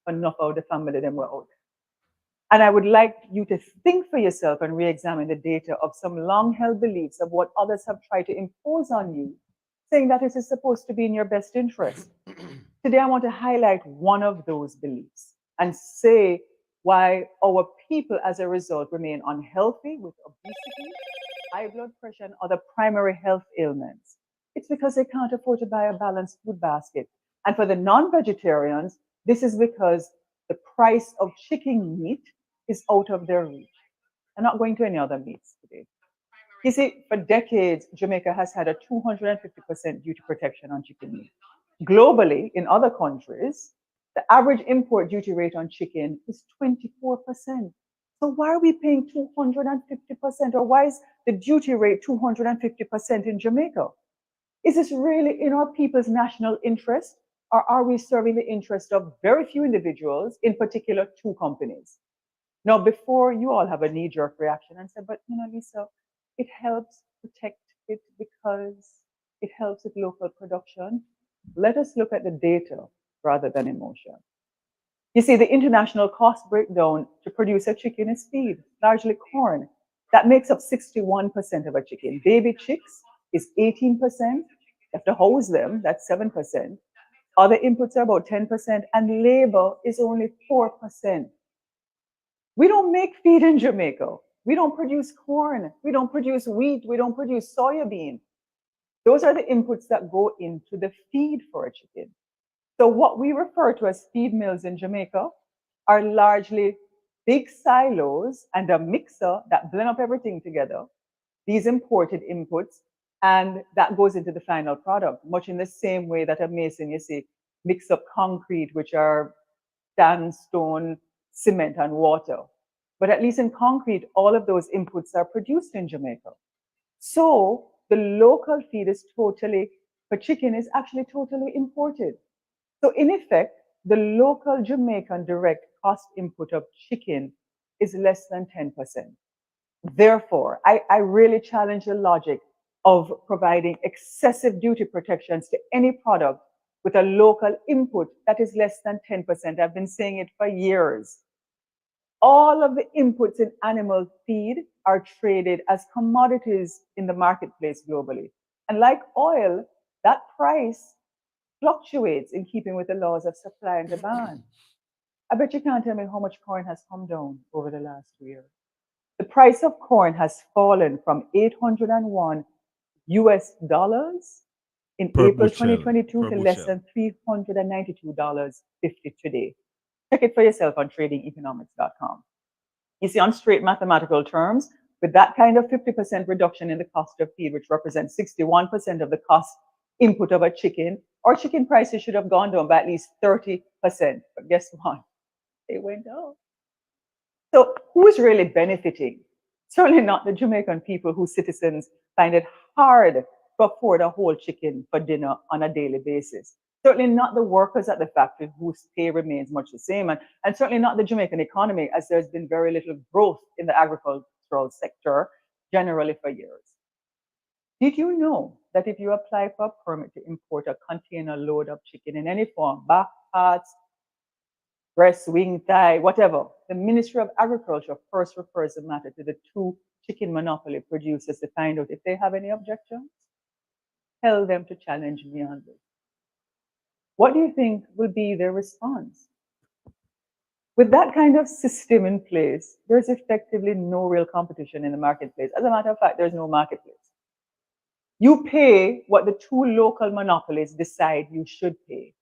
enough of the family them were out. And I would like you to think for yourself and re-examine the data of some long-held beliefs of what others have tried to impose on you, saying that it is supposed to be in your best interest. Today, I want to highlight one of those beliefs and say why our people, as a result, remain unhealthy with obesity, high blood pressure, and other primary health ailments. It's because they can't afford to buy a balanced food basket. And for the non-vegetarians, this is because the price of chicken meat is out of their reach. I'm not going to any other meats today. You see, for decades, Jamaica has had a 250% duty protection on chicken meat. Globally, in other countries, the average import duty rate on chicken is 24%. So why are we paying 250%? Or why is the duty rate 250% in Jamaica? Is this really in our people's national interest? Or are we serving the interest of very few individuals, in particular two companies? Now, before you all have a knee-jerk reaction and say, but Lisa, it helps protect it because it helps with local production. Let us look at the data rather than emotion. You see, the international cost breakdown to produce a chicken is feed, largely corn. That makes up 61% of a chicken. Baby chicks is 18%. You have to house them, that's 7%. Other inputs are about 10%, and labor is only 4%. We don't make feed in Jamaica. We don't produce corn. We don't produce wheat. We don't produce soybean. Those are the inputs that go into the feed for a chicken. So what we refer to as feed mills in Jamaica are largely big silos and a mixer that blend up everything together, these imported inputs, and that goes into the final product, much in the same way that a mason, you see, mix up concrete, which are sandstone, cement, and water. But at least in concrete, all of those inputs are produced in Jamaica. So the local feed is totally, for chicken, is actually totally imported. So in effect, the local Jamaican direct cost input of chicken is less than 10%. Therefore, I really challenge the logic of providing excessive duty protections to any product with a local input that is less than 10%. I've been saying it for years. All of the inputs in animal feed are traded as commodities in the marketplace globally. And like oil, that price fluctuates in keeping with the laws of supply and demand. I bet you can't tell me how much corn has come down over the last 2 years. The price of corn has fallen from 801 US dollars in April 2022 to less than $392.50 today. Check it for yourself on tradingeconomics.com. You see, on straight mathematical terms, with that kind of 50% reduction in the cost of feed, which represents 61% of the cost input of a chicken, our chicken prices should have gone down by at least 30%. But guess what? They went up. So who's really benefiting? Certainly not the Jamaican people whose citizens find it hard to afford a whole chicken for dinner on a daily basis. Certainly not the workers at the factory whose pay remains much the same, and certainly not the Jamaican economy, as there's been very little growth in the agricultural sector generally for years. Did you know that if you apply for a permit to import a container load of chicken in any form, back parts, breast, wing, thigh, whatever, the Ministry of Agriculture first refers the matter to the two chicken monopoly producers to find out if they have any objections. Tell them to challenge me on this. What do you think will be their response? With that kind of system in place, there's effectively no real competition in the marketplace. As a matter of fact, there's no marketplace. You pay what the two local monopolies decide you should pay.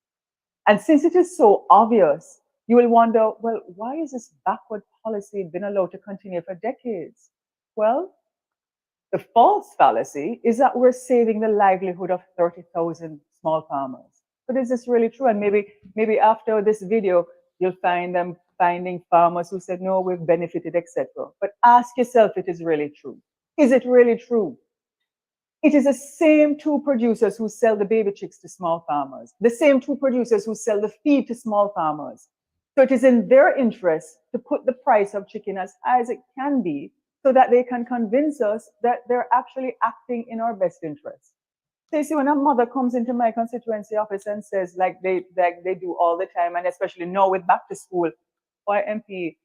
And since it is so obvious, you will wonder, well, why is this backward policy been allowed to continue for decades? Well, the false fallacy is that we're saving the livelihood of 30,000 small farmers. But is this really true? And maybe after this video, you'll find them finding farmers who said, no, we've benefited, etc. But ask yourself if it is really true. Is it really true? It is the same two producers who sell the baby chicks to small farmers, the same two producers who sell the feed to small farmers. So it is in their interest to put the price of chicken as high as it can be so that they can convince us that they're actually acting in our best interest. So you see, when a mother comes into my constituency office and says, like they do all the time, and especially now with back to school, why MP,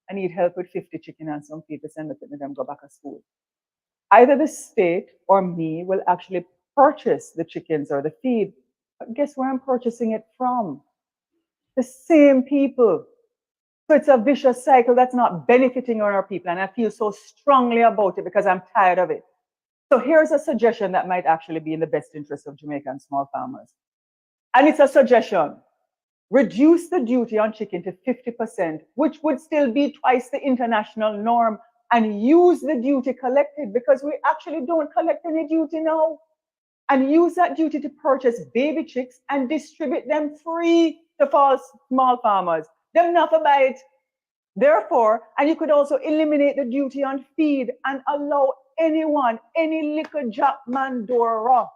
I need help with 50 chicken and some people send them go back to school. Either the state or me will actually purchase the chickens or the feed. But guess where I'm purchasing it from? The same people. So it's a vicious cycle that's not benefiting our people. And I feel so strongly about it because I'm tired of it. So here's a suggestion that might actually be in the best interest of Jamaican small farmers. And it's a suggestion. Reduce the duty on chicken to 50%, which would still be twice the international norm, and use the duty collected, because we actually don't collect any duty now. And use that duty to purchase baby chicks and distribute them free to small farmers. Them not to buy it. Therefore, and you could also eliminate the duty on feed and allow anyone, any little Jackman Dora,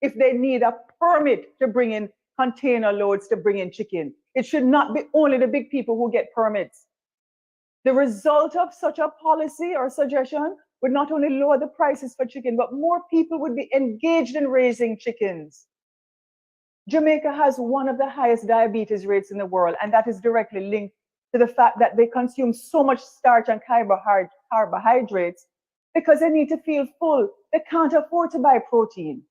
if they need a permit to bring in container loads to bring in chicken. It should not be only the big people who get permits. The result of such a policy or suggestion would not only lower the prices for chicken, but more people would be engaged in raising chickens. Jamaica has one of the highest diabetes rates in the world, and that is directly linked to the fact that they consume so much starch and carbohydrates because they need to feel full. They can't afford to buy protein.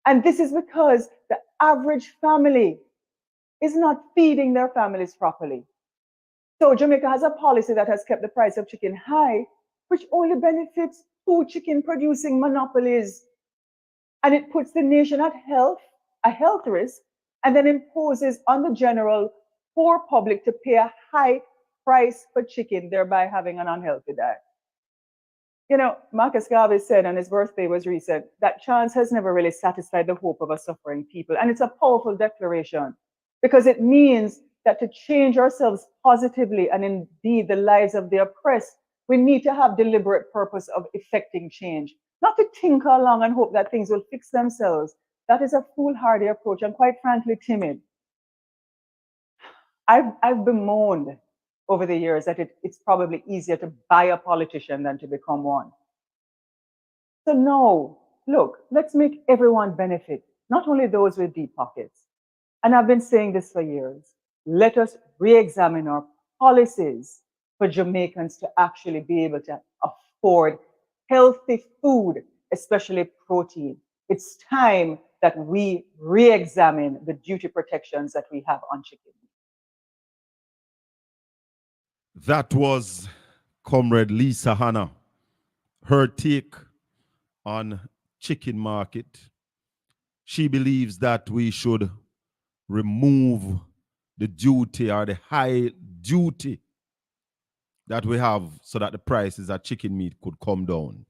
And this is because the average family is not feeding their families properly. So Jamaica has a policy that has kept the price of chicken high, which only benefits two chicken producing monopolies. And it puts the nation at a health risk, and then imposes on the general poor public to pay a high price for chicken, thereby having an unhealthy diet. You know, Marcus Garvey said, and his birthday was recent, that chance has never really satisfied the hope of a suffering people. And it's a powerful declaration because it means that to change ourselves positively and indeed the lives of the oppressed, we need to have deliberate purpose of effecting change, not to tinker along and hope that things will fix themselves. That is a foolhardy approach and quite frankly timid. I've bemoaned over the years that it's probably easier to buy a politician than to become one. So no, look, let's make everyone benefit, not only those with deep pockets. And I've been saying this for years. Let us re-examine our policies for Jamaicans to actually be able to afford healthy food, especially protein. It's time that we re-examine the duty protections that we have on chicken. That was Comrade Lisa Hanna. Her take on chicken market. She believes that we should remove the duty or the high duty that we have so that the prices of chicken meat could come down.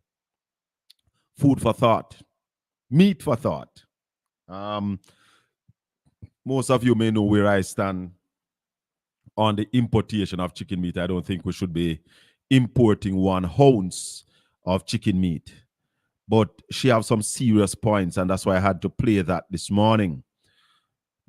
Food for thought. Meat for thought. Most of you may know where I stand on the importation of chicken meat. I don't think we should be importing 1 ounce of chicken meat. But she has some serious points, and that's why I had to play that this morning.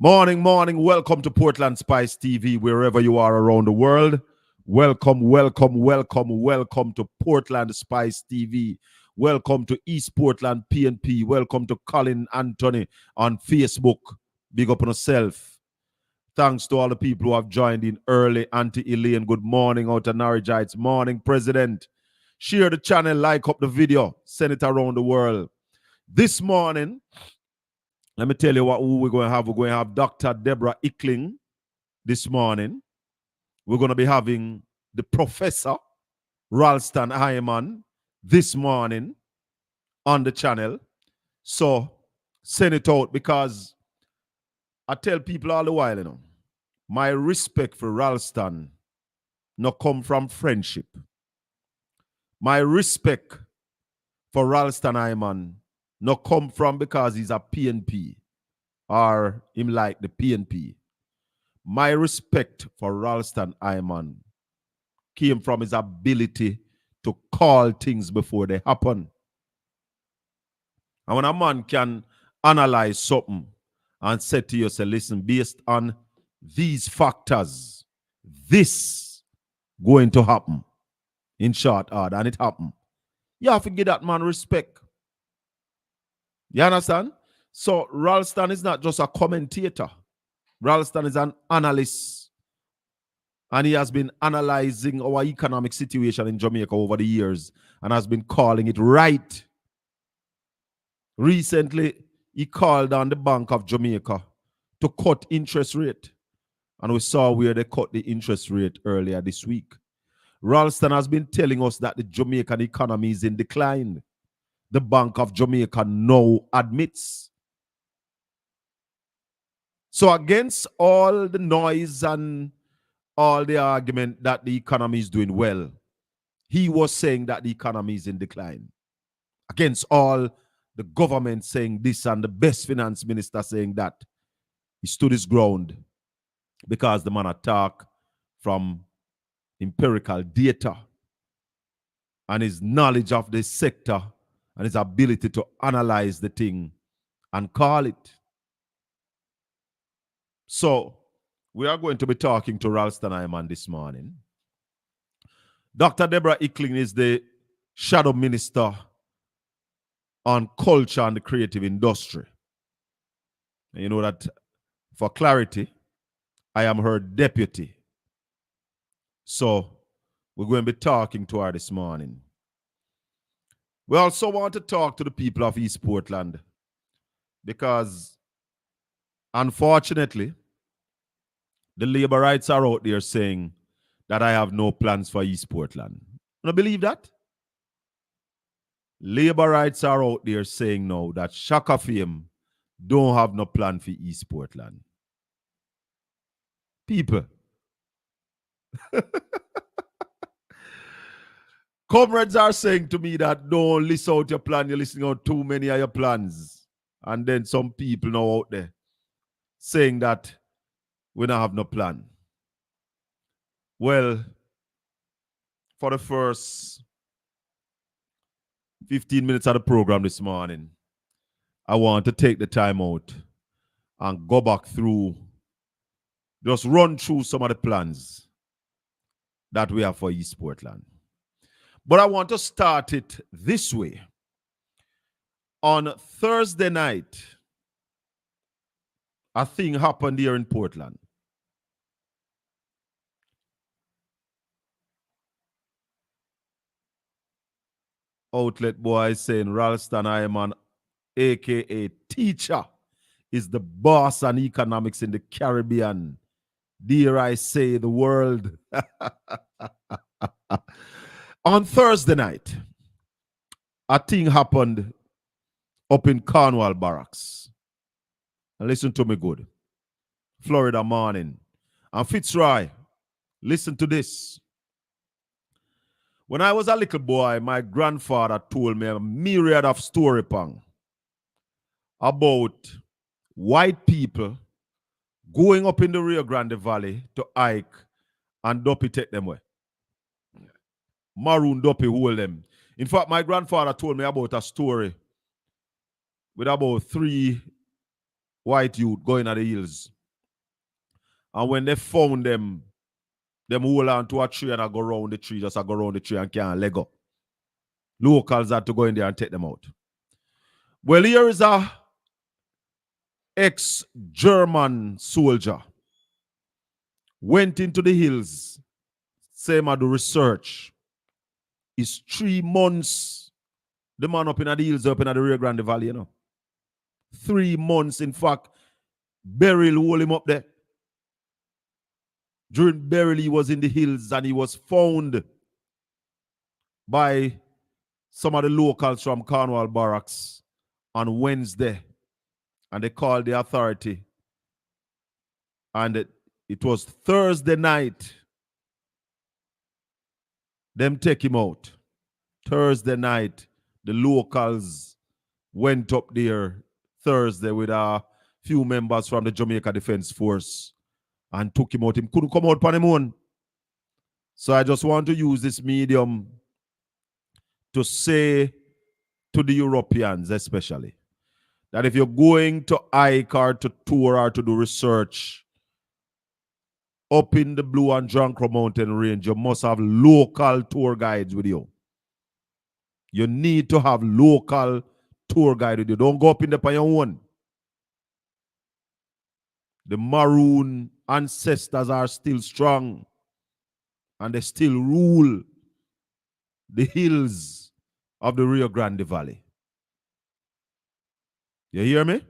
Morning. Welcome to Portland Spice TV, wherever you are around the world. Welcome to Portland Spice TV. Welcome to East Portland PNP. Welcome to Colin Anthony on Facebook. Big up on yourself. Thanks to all the people who have joined in early. Auntie Elaine, good morning out of Norwich Heights. Morning, President. Share the channel, like up the video, send it around the world. This morning, let me tell you who we're going to have. We're going to have Dr. Deborah Ickling this morning. We're going to be having the Professor Ralston Hyman this morning on the channel. So send it out, because I tell people all the while, you know, my respect for Ralston no come from friendship. My respect for Ralston Hyman no come from because he's a PNP or him like the PNP. My respect for Ralston Hyman came from his ability to call things before they happen. And when a man can analyze something and say to yourself, listen, based on these factors, this going to happen in short order, and it happened. You have to give that man respect. You understand? So Ralston is not just a commentator. Ralston is an analyst. And he has been analyzing our economic situation in Jamaica over the years and has been calling it right. Recently, he called on the Bank of Jamaica to cut interest rate. And we saw where they cut the interest rate earlier this week. Ralston has been telling us that the Jamaican economy is in decline. The Bank of Jamaica now admits. So against all the noise and all the argument that the economy is doing well, he was saying that the economy is in decline. Against all the government saying this and the best finance minister saying that, he stood his ground because the man attacked from empirical data and his knowledge of the sector and his ability to analyze the thing and call it. So we are going to be talking to Ralston Iman this morning. Dr. Deborah Ickling is the Shadow Minister on Culture and the Creative Industry. And you know that for clarity, I am her deputy. So we're going to be talking to her this morning. We also want to talk to the people of East Portland because, unfortunately, the labor rights are out there saying that I have no plans for East Portland. You don't believe that? Labor rights are out there saying now that SHACKA fame don't have no plan for East Portland. People. Comrades are saying to me that don't list out your plan, you're listing out too many of your plans. And then some people now out there saying that we don't have no plan. Well, for the first 15 minutes of the program this morning, I want to take the time out and go back through, just run through some of the plans that we have for East Portland. But I want to start it this way. On Thursday night, a thing happened here in Portland. Outlet boy saying Ralston Iman, aka teacher, is the boss on economics in the Caribbean. Dare I say the world. On Thursday night, a thing happened up in Cornwall Barracks. And listen to me good. Florida morning. And Fitzroy, listen to this. When I was a little boy, my grandfather told me a myriad of story pang about white people going up in the Rio Grande Valley to hike and Duppy take them away. Maroon Duppy hold them. In fact, my grandfather told me about a story with about 3 white youth going at the hills. And when they found them hold on to a tree and I go around the tree, just I go around the tree and can't let go. Locals had to go in there and take them out. Well, here is a ex-German soldier. Went into the hills, same as the research. It's 3 months. The man up in the hills, up in the Rio Grande Valley, you know. 3 months, in fact, Beryl hold him up there. During Beryl, he was in the hills and he was found by some of the locals from Cornwall Barracks on Wednesday. And they called the authority. And it was Thursday night. Them take him out. Thursday night, the locals went up there Thursday with a few members from the Jamaica Defense Force and took him out. He couldn't come out on his own. So I just want to use this medium to say to the Europeans especially that if you're going to hike or to tour or to do research up in the Blue and Jankro Mountain Range, you must have local tour guides with you. You need to have local tour guide with you. Don't go up in there on your own. The Maroon ancestors are still strong and they still rule the hills of the Rio Grande Valley. You hear me?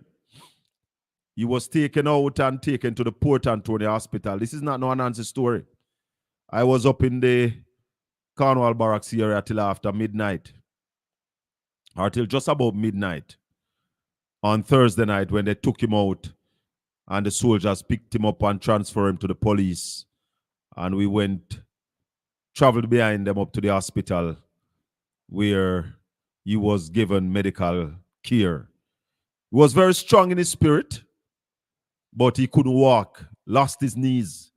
He was taken out and taken to the Port Antonio Hospital. This is not no Nancy story. I was up in the Cornwall Barracks area till after midnight, or till just about midnight on Thursday night when they took him out and the soldiers picked him up and transferred him to the police. And we traveled behind them up to the hospital where he was given medical care. He was very strong in his spirit, but he couldn't walk, lost his knees.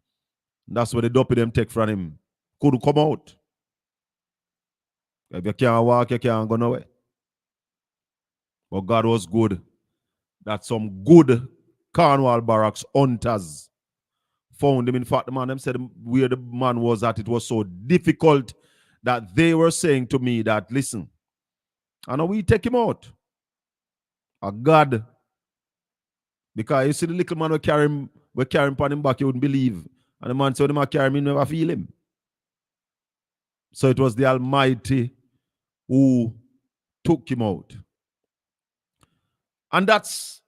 That's where the dopey them take from him. Couldn't come out. If you can't walk, you can't go nowhere. But God was good. That some good Cornwall Barracks hunters found him. In fact, the man them said where the man was at, it was so difficult that they were saying to me that, listen, I know we take him out. A God. Because you see the little man we carry him on him back, you wouldn't believe. And the man said, when carry him, you never feel him. So it was the Almighty who took him out. And that's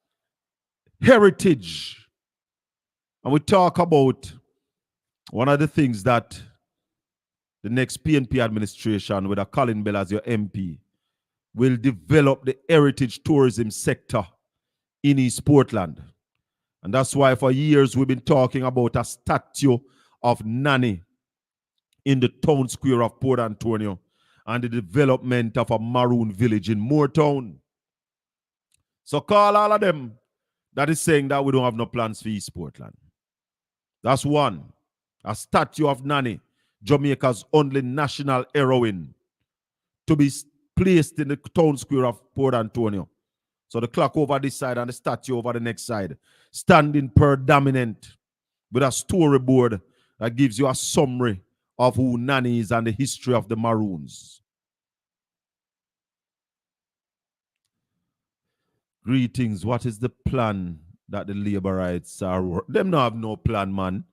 heritage. And we talk about one of the things that the next PNP administration, with a Colin Bell as your MP, will develop the heritage tourism sector in East Portland. And that's why for years we've been talking about a statue of Nanny in the town square of Port Antonio and the development of a Maroon village in Moortown. So call all of them that is saying that we don't have no plans for East Portland. That's one. A statue of Nanny, Jamaica's only national heroine, to be placed in the town square of Port Antonio. So the clock over this side and the statue over the next side, standing predominant with a storyboard that gives you a summary of who Nanny is and the history of the Maroons. Greetings. What is the plan that the laborites are? Them not have no plan, man.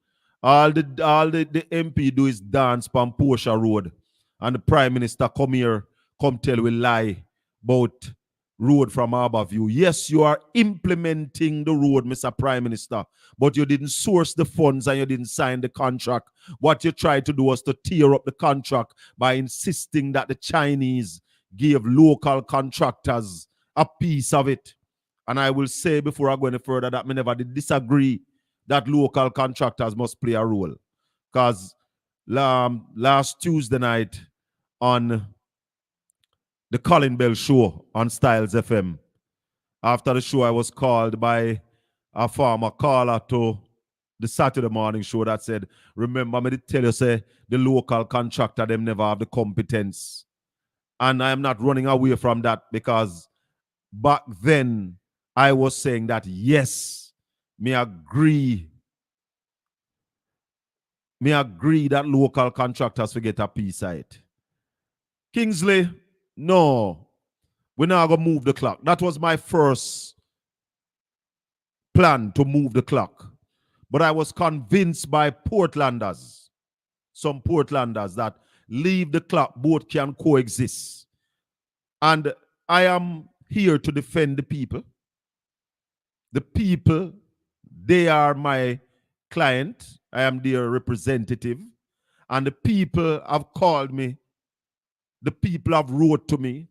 All the MP do is dance on Portia Road, and the Prime Minister come here, come tell we lie about road from Harborview. Yes, you are implementing the road, Mr. Prime Minister, but you didn't source the funds and you didn't sign the contract. What you tried to do was to tear up the contract by insisting that the Chinese gave local contractors a piece of it. And I will say before I go any further that I never did disagree that local contractors must play a role. Because last Tuesday night on the Colin Bell show on Styles FM, after the show I was called by a former caller to the Saturday morning show that said, remember me to tell you, say, the local contractor, them never have the competence. And I am not running away from that because back then I was saying that, yes, me agree that local contractors forget a piece of it. Kingsley, no, we're not going to move the clock. That was my first plan, to move the clock. But I was convinced by Portlanders, some Portlanders, that leave the clock, both can coexist. And I am here to defend the people. The people, they are my client. I am their representative. And the people have called me. The people have wrote to me.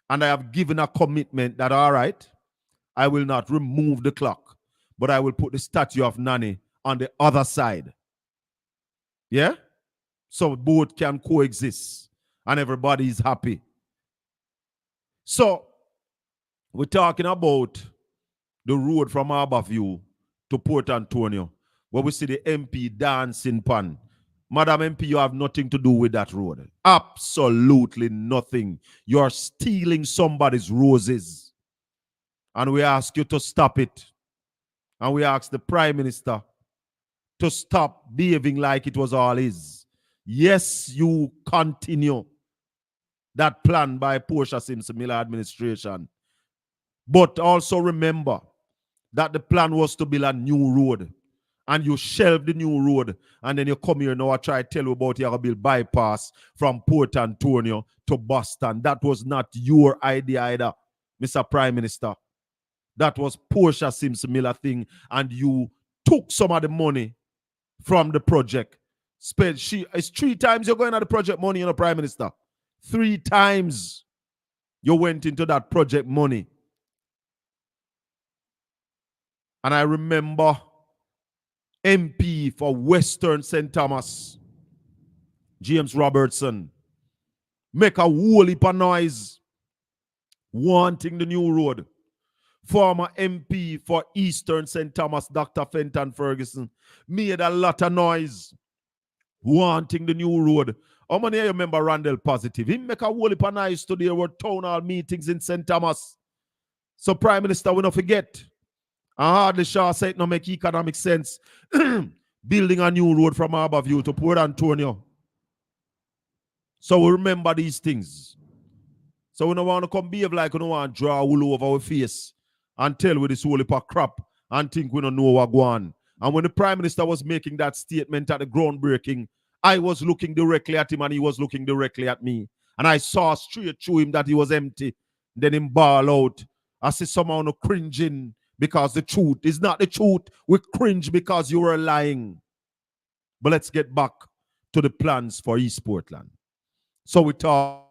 And I have given a commitment that, all right, I will not remove the clock, but I will put the statue of Nanny on the other side. Yeah? So both can coexist and everybody is happy. So we're talking about the road from Harborview to Port Antonio, where we see the MP dancing pan. Madam MP, you have nothing to do with that road. Absolutely nothing. You're stealing somebody's roses. And we ask you to stop it. And we ask the Prime Minister to stop behaving like it was all his. Yes, you continue that plan by Portia Simpson Miller administration. But also remember that the plan was to build a new road. And you shelve the new road, and then you come here now. I try to tell you about you build bypass from Port Antonio to Boston. That was not your idea either, Mr. Prime Minister. That was Portia Simpson Miller thing, and you took some of the money from the project. It's 3 times you're going at the project money, Prime Minister. 3 times you went into that project money. And I remember MP for Western St. Thomas, James Robertson, make a whole heap of noise wanting the new road. Former MP for Eastern St. Thomas, Dr. Fenton Ferguson, made a lot of noise wanting the new road. How many of you remember Randall Positive? He make a whole heap of noise today. There were town hall meetings in St. Thomas. So Prime Minister, we don't forget. And hardly Shaw said it no make economic sense. Building a new road from Harborview to Port Antonio. So we remember these things. So we don't want to come behave like we don't want to draw wool over our face and tell we this whole heap of crap and think we don't know what going on. And when the Prime Minister was making that statement at the groundbreaking, I was looking directly at him and he was looking directly at me. And I saw straight through him that he was empty. Then him bawl out. I see someone cringing because the truth is not the truth. We cringe because you were lying. But let's get back to the plans for East Portland. So we talk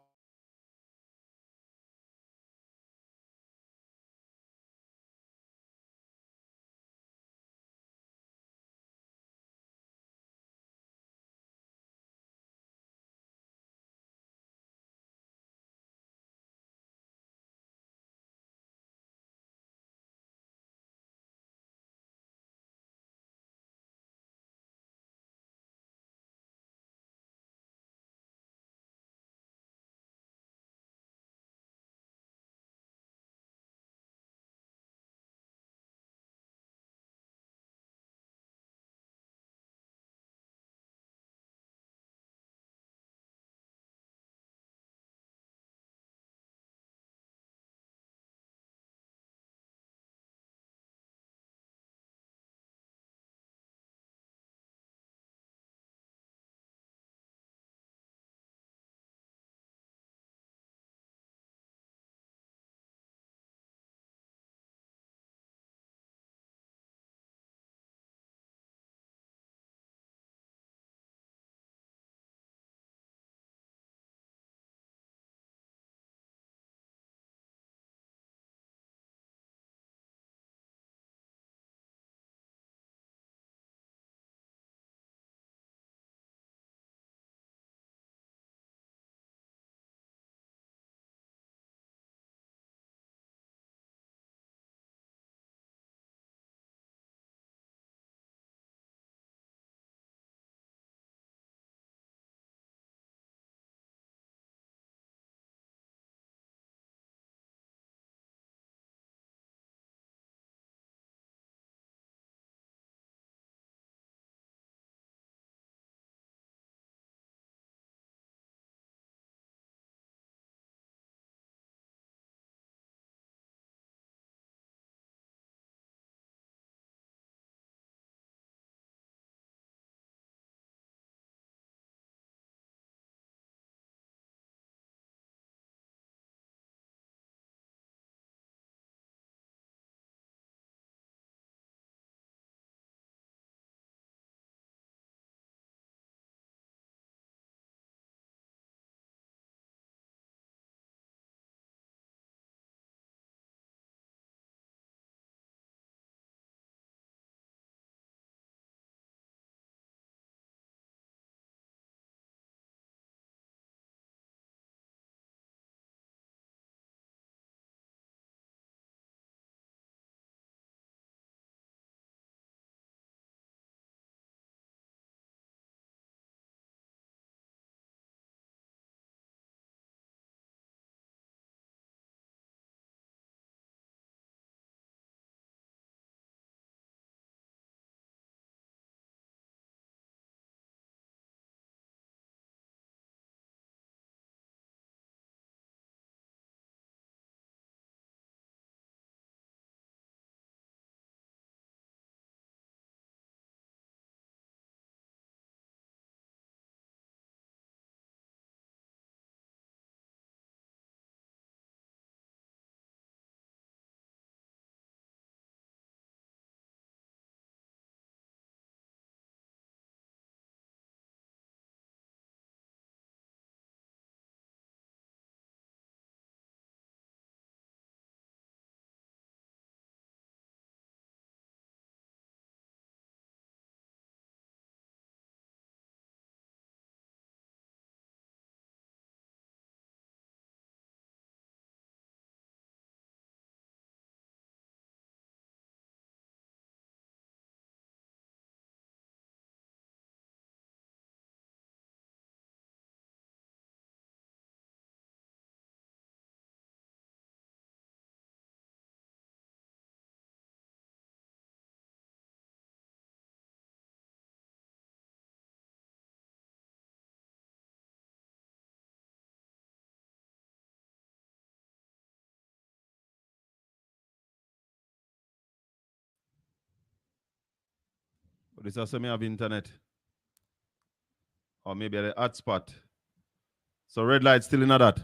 This also may have internet. Or maybe at the hotspot. So red light still in that.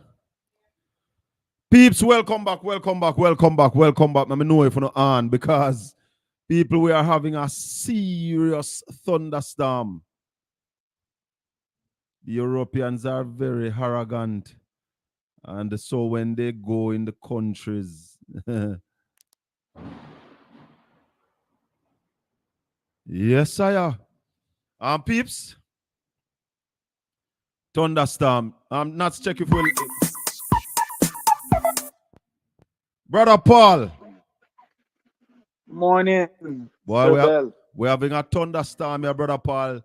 Peeps, welcome back, welcome back, welcome back, welcome back. Let me know if you're not on because people, we are having a serious thunderstorm. The Europeans are very arrogant. And so when they go in the countries, yes, sire. Peeps, thunderstorm. Not check if we'll. Brother Paul. Morning, Boy, Sir Bell. we're having a thunderstorm here, Brother Paul.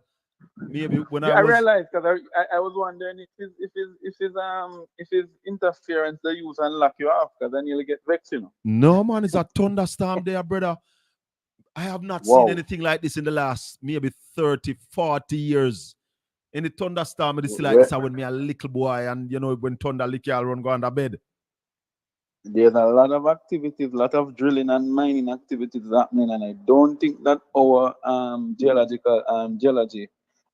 Maybe when Yeah, I I was. realized because I was wondering if his interference they use and lock you off because then you'll get vexed, you know. No, man, it's a thunderstorm there, brother. I have not seen Wow. anything like this in the last maybe 30, 40 years. Any thunderstorm, it's like Where this when me a little boy and you know when thunder lick you, I'll run go under bed. there's a lot of activities, a lot of drilling and mining activities happening, and I don't think that our geology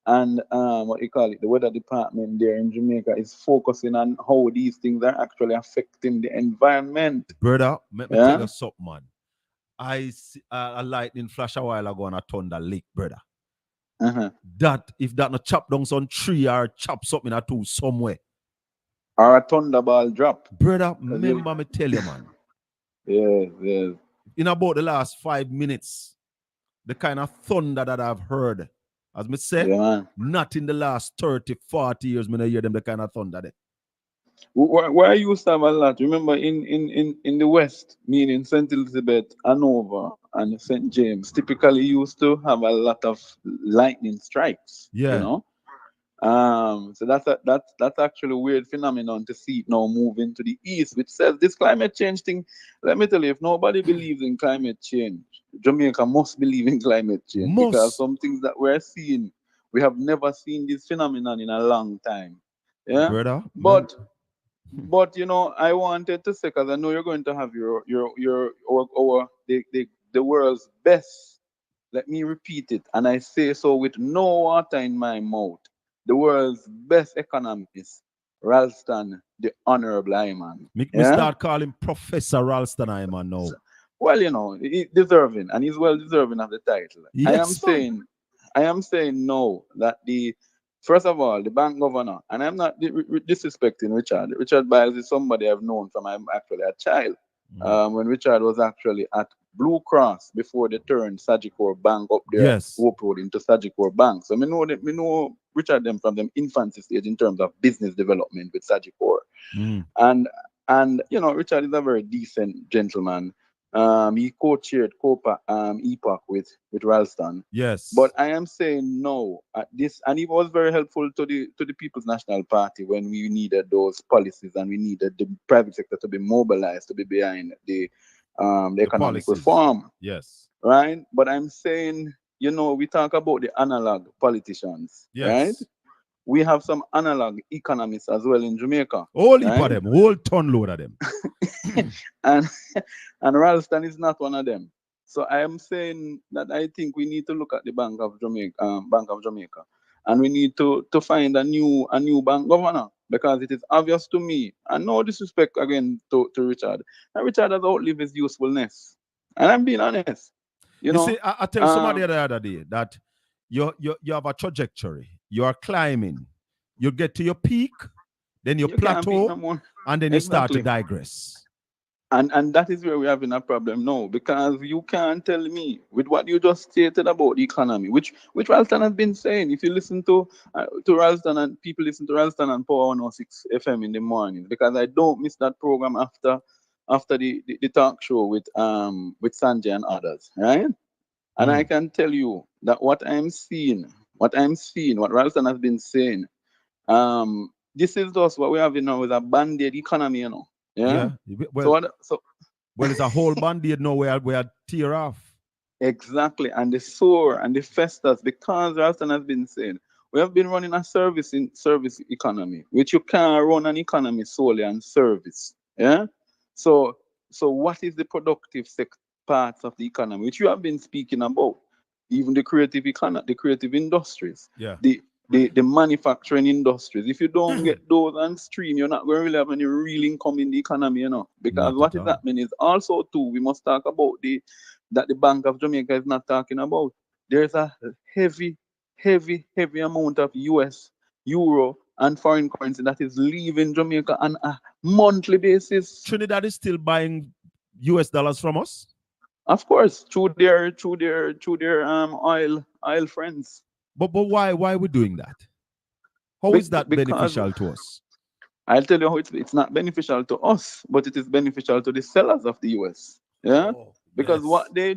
and what you call it, the weather department there in Jamaica is focusing on how these things are actually affecting the environment. Brother, let me tell Yeah. you something, man. I see a lightning flash a while ago and a thunder lick, brother. Uh-huh. That if that not chop down some tree or chop something or two somewhere. Or a thunderball drop. Brother, 'Cause you- remember me tell you, man. Yes, yes. In about the last 5 minutes, the kind of thunder that I've heard, as me say, Yeah, man. not in the last 30, 40 years, me not hear them the kind of thunder there. Where I used to have a lot, remember in the West, meaning St. Elizabeth, Hanover, and St. James, typically used to have a lot of lightning strikes, you Yeah, know. So that's actually a weird phenomenon to see it now moving to the east, which says this climate change thing. Let me tell you, if nobody believes in climate change, Jamaica must believe in climate change because must, some things that we're seeing, we have never seen this phenomenon in a long time. Yeah, brother. but you know, I wanted to say because I know you're going to have your our the world's best. Let me repeat it, and I say so with no water in my mouth. The world's best economist, Ralston, the Honorable Iman. Me Yeah. start calling Professor Ralston I man now. Well, you know, he's deserving, and he's well deserving of the title. Yes, man. I am saying no that the first of all the bank governor, and I'm not disrespecting Richard. Richard Biles is somebody I've known from I'm actually a child. Mhm. When Richard was actually at Blue Cross before they turned Sagicor Bank up there at Yes. Hope Road into Sagicor Bank. So me know Richard them from them infancy stage in terms of business development with Sagicor. Mm. And you know, Richard is a very decent gentleman. He co-chaired COPA EPOC with Ralston. But Yes. I am saying no at this, and he was very helpful to the People's National Party when we needed those policies and we needed the private sector to be mobilized to be behind the The economic policies. reform, Yes. right? But I'm saying, you know, we talk about the analog politicians, right? Yes. We have some analog economists as well in Jamaica, Whole heap of right? them, whole ton load of them. and and Ralston is not one of them. So I am saying that I think we need to look at the Bank of Jamaica, and we need to find a new bank governor because it is obvious to me, and no disrespect again to Richard, that Richard has outlived his usefulness, and I'm being honest, you You know. see, I tell somebody Um, the other day that you have a trajectory. You are climbing. You get to your peak, then you you can't beat no plateau, more. and then you start to Exactly. digress. And that is where we're having a problem now because you can't tell me with what you just stated about the economy, which Ralston has been saying. If you listen to Ralston and people listen to Ralston and Power 106 FM in the morning, because I don't miss that program after the talk show with Sanjay and others, right? And I Mm. can tell you that what Ralston has been saying, this is just what we have now is a band-aid economy, you know. Yeah. Yeah. So Well, what so well, it's a whole band-aid now where tear off. Exactly, and the soar and the festers because Ralston has been saying we have been running a service economy, which you can't run an economy solely on service. Yeah. So what is the productive parts of the economy, which you have been speaking about? even the creative economy, the creative industries, Yeah. the manufacturing industries. If you don't get those on stream, you're not going to really have any real income in the economy, you know. Because Not what at is all. happening is also too, we must talk about that the Bank of Jamaica is not talking about. There's a heavy amount of US, Euro, and foreign currency that is leaving Jamaica on a monthly basis. Trinidad is still buying US dollars from us? Of course, through their oil friends. But why are we doing that? How is that Because beneficial to us? I'll tell you how it's not beneficial to us, but it is beneficial to the sellers of the US. Yeah? Oh, Because yes. what they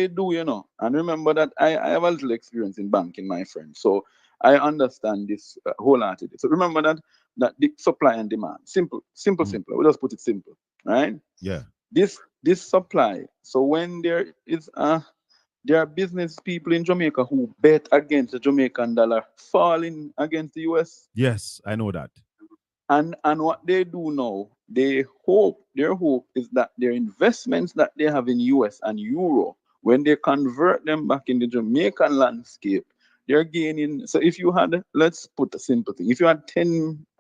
do, you know, and remember that I have a little experience in banking, my friend. So I understand this wholeheartedly. So remember that the supply and demand. Mhm. Simple. We just put it simple, right? Yeah. This supply. So when there are business people in Jamaica who bet against the Jamaican dollar falling against the US. Yes, I know that. And what they do now, their hope is that their investments that they have in US and Euro, when they convert them back in the Jamaican landscape, they're gaining. So if you had, let's put a simple thing, if you had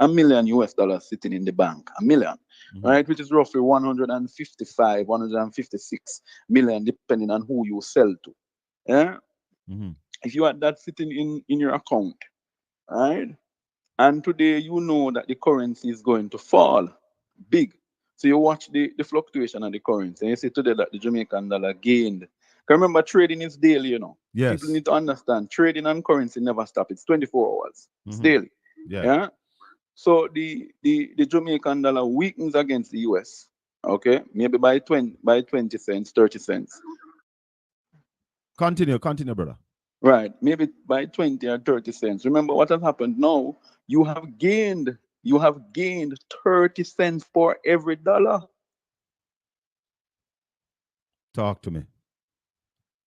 a million US dollars sitting in the bank, a million, Mhm. right, which is roughly 155, 156 million, depending on who you sell to. Yeah. Mhm. If you had that sitting in your account, right? And today you know that the currency is going to fall big. So you watch the fluctuation of the currency and you see today that the Jamaican dollar gained. 'Cause remember, trading is daily, you know. People Yes. need to understand trading and currency never stop. It's 24 hours. It's Mhm. daily. Yeah. Yeah. So the Jamaican dollar weakens against the US. Okay, maybe by 20 cents, 30 cents. Continue, brother. Right. Maybe by 20 or 30 cents. Remember what has happened now? You have gained 30 cents for every dollar. Talk to me.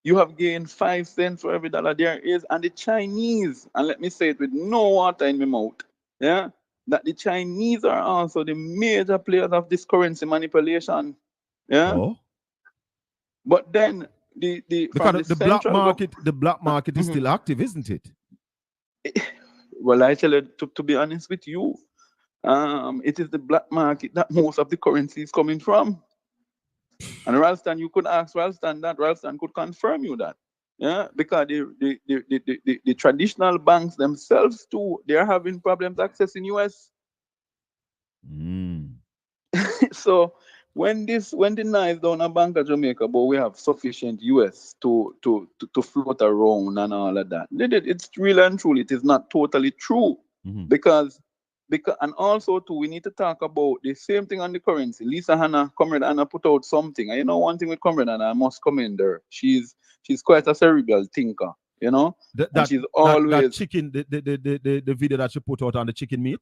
You have gained 5 cents for every dollar there is. And the Chinese, and let me say it with no water in my mouth, yeah, that the Chinese are also the major players of this currency manipulation. Yeah. Oh. But then the from Because the central government. the black market is still active, isn't it? Well, I tell you to be honest with you, it is the black market that most of the currency is coming from. And Ralston, you could ask Ralston that. Ralston could confirm you that. Yeah, because the traditional banks themselves too, they're having problems accessing US. Mm. So when the knife down a Bank of Jamaica, but we have sufficient US to float around and all of that. It's really and truly, it is not totally true. Mhm. Because and also too, we need to talk about the same thing on the currency. Lisa Hannah, Comrade Anna put out something. And you know one thing with Comrade Anna, I must commend her. She's quite a cerebral thinker, you know, That and that she's that always chicken, the video that you put out on the chicken meat.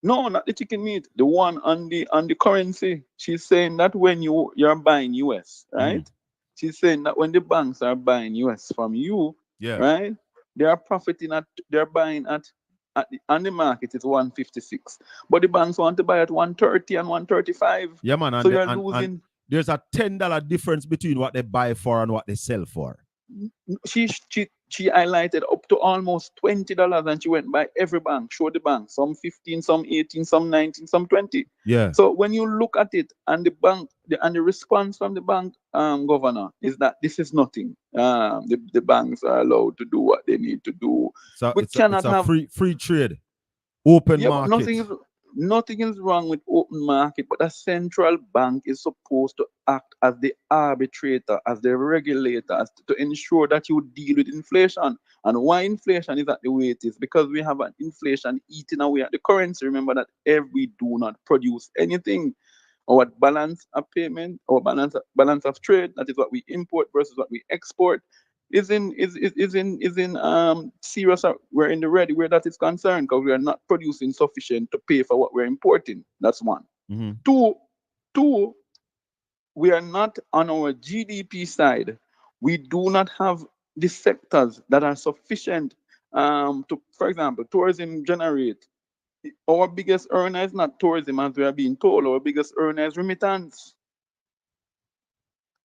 no, not the chicken meat, the one on the currency. She's saying that when you're buying US, Mhm. right? She's saying that when the banks are buying US from you, Yeah. right? They are profiting they're buying on the market it's 156. But the banks want to buy at 130 and 135. Yeah, man, So and, you're and losing. there's a $10 difference between what they buy for and what they sell for. She highlighted up to almost $20, and she went by every bank, showed the bank, some 15, some 18, some 19, some 20. Yeah. So when you look at it, and the response from the bank governor is that this is nothing. The banks are allowed to do what they need to do. So We it's cannot a have. free trade, open Yeah, but market. nothing is wrong with open market, but a central bank is supposed to act as the arbitrator, as the regulator, to ensure that you deal with inflation. And why inflation is at the way it is? Because we have an inflation eating away at the currency. Remember that if we do not produce anything, our balance of payment, our balance of trade, that is what we import versus what we export, is in serious. We're in the red where that is concerned because we are not producing sufficient to pay for what we're importing. That's one. Mhm. Two, two, we are not on our GDP side. We do not have the sectors that are sufficient to, for example, tourism generate. Our biggest earner is not tourism, as we are being told. Our biggest earner is remittance.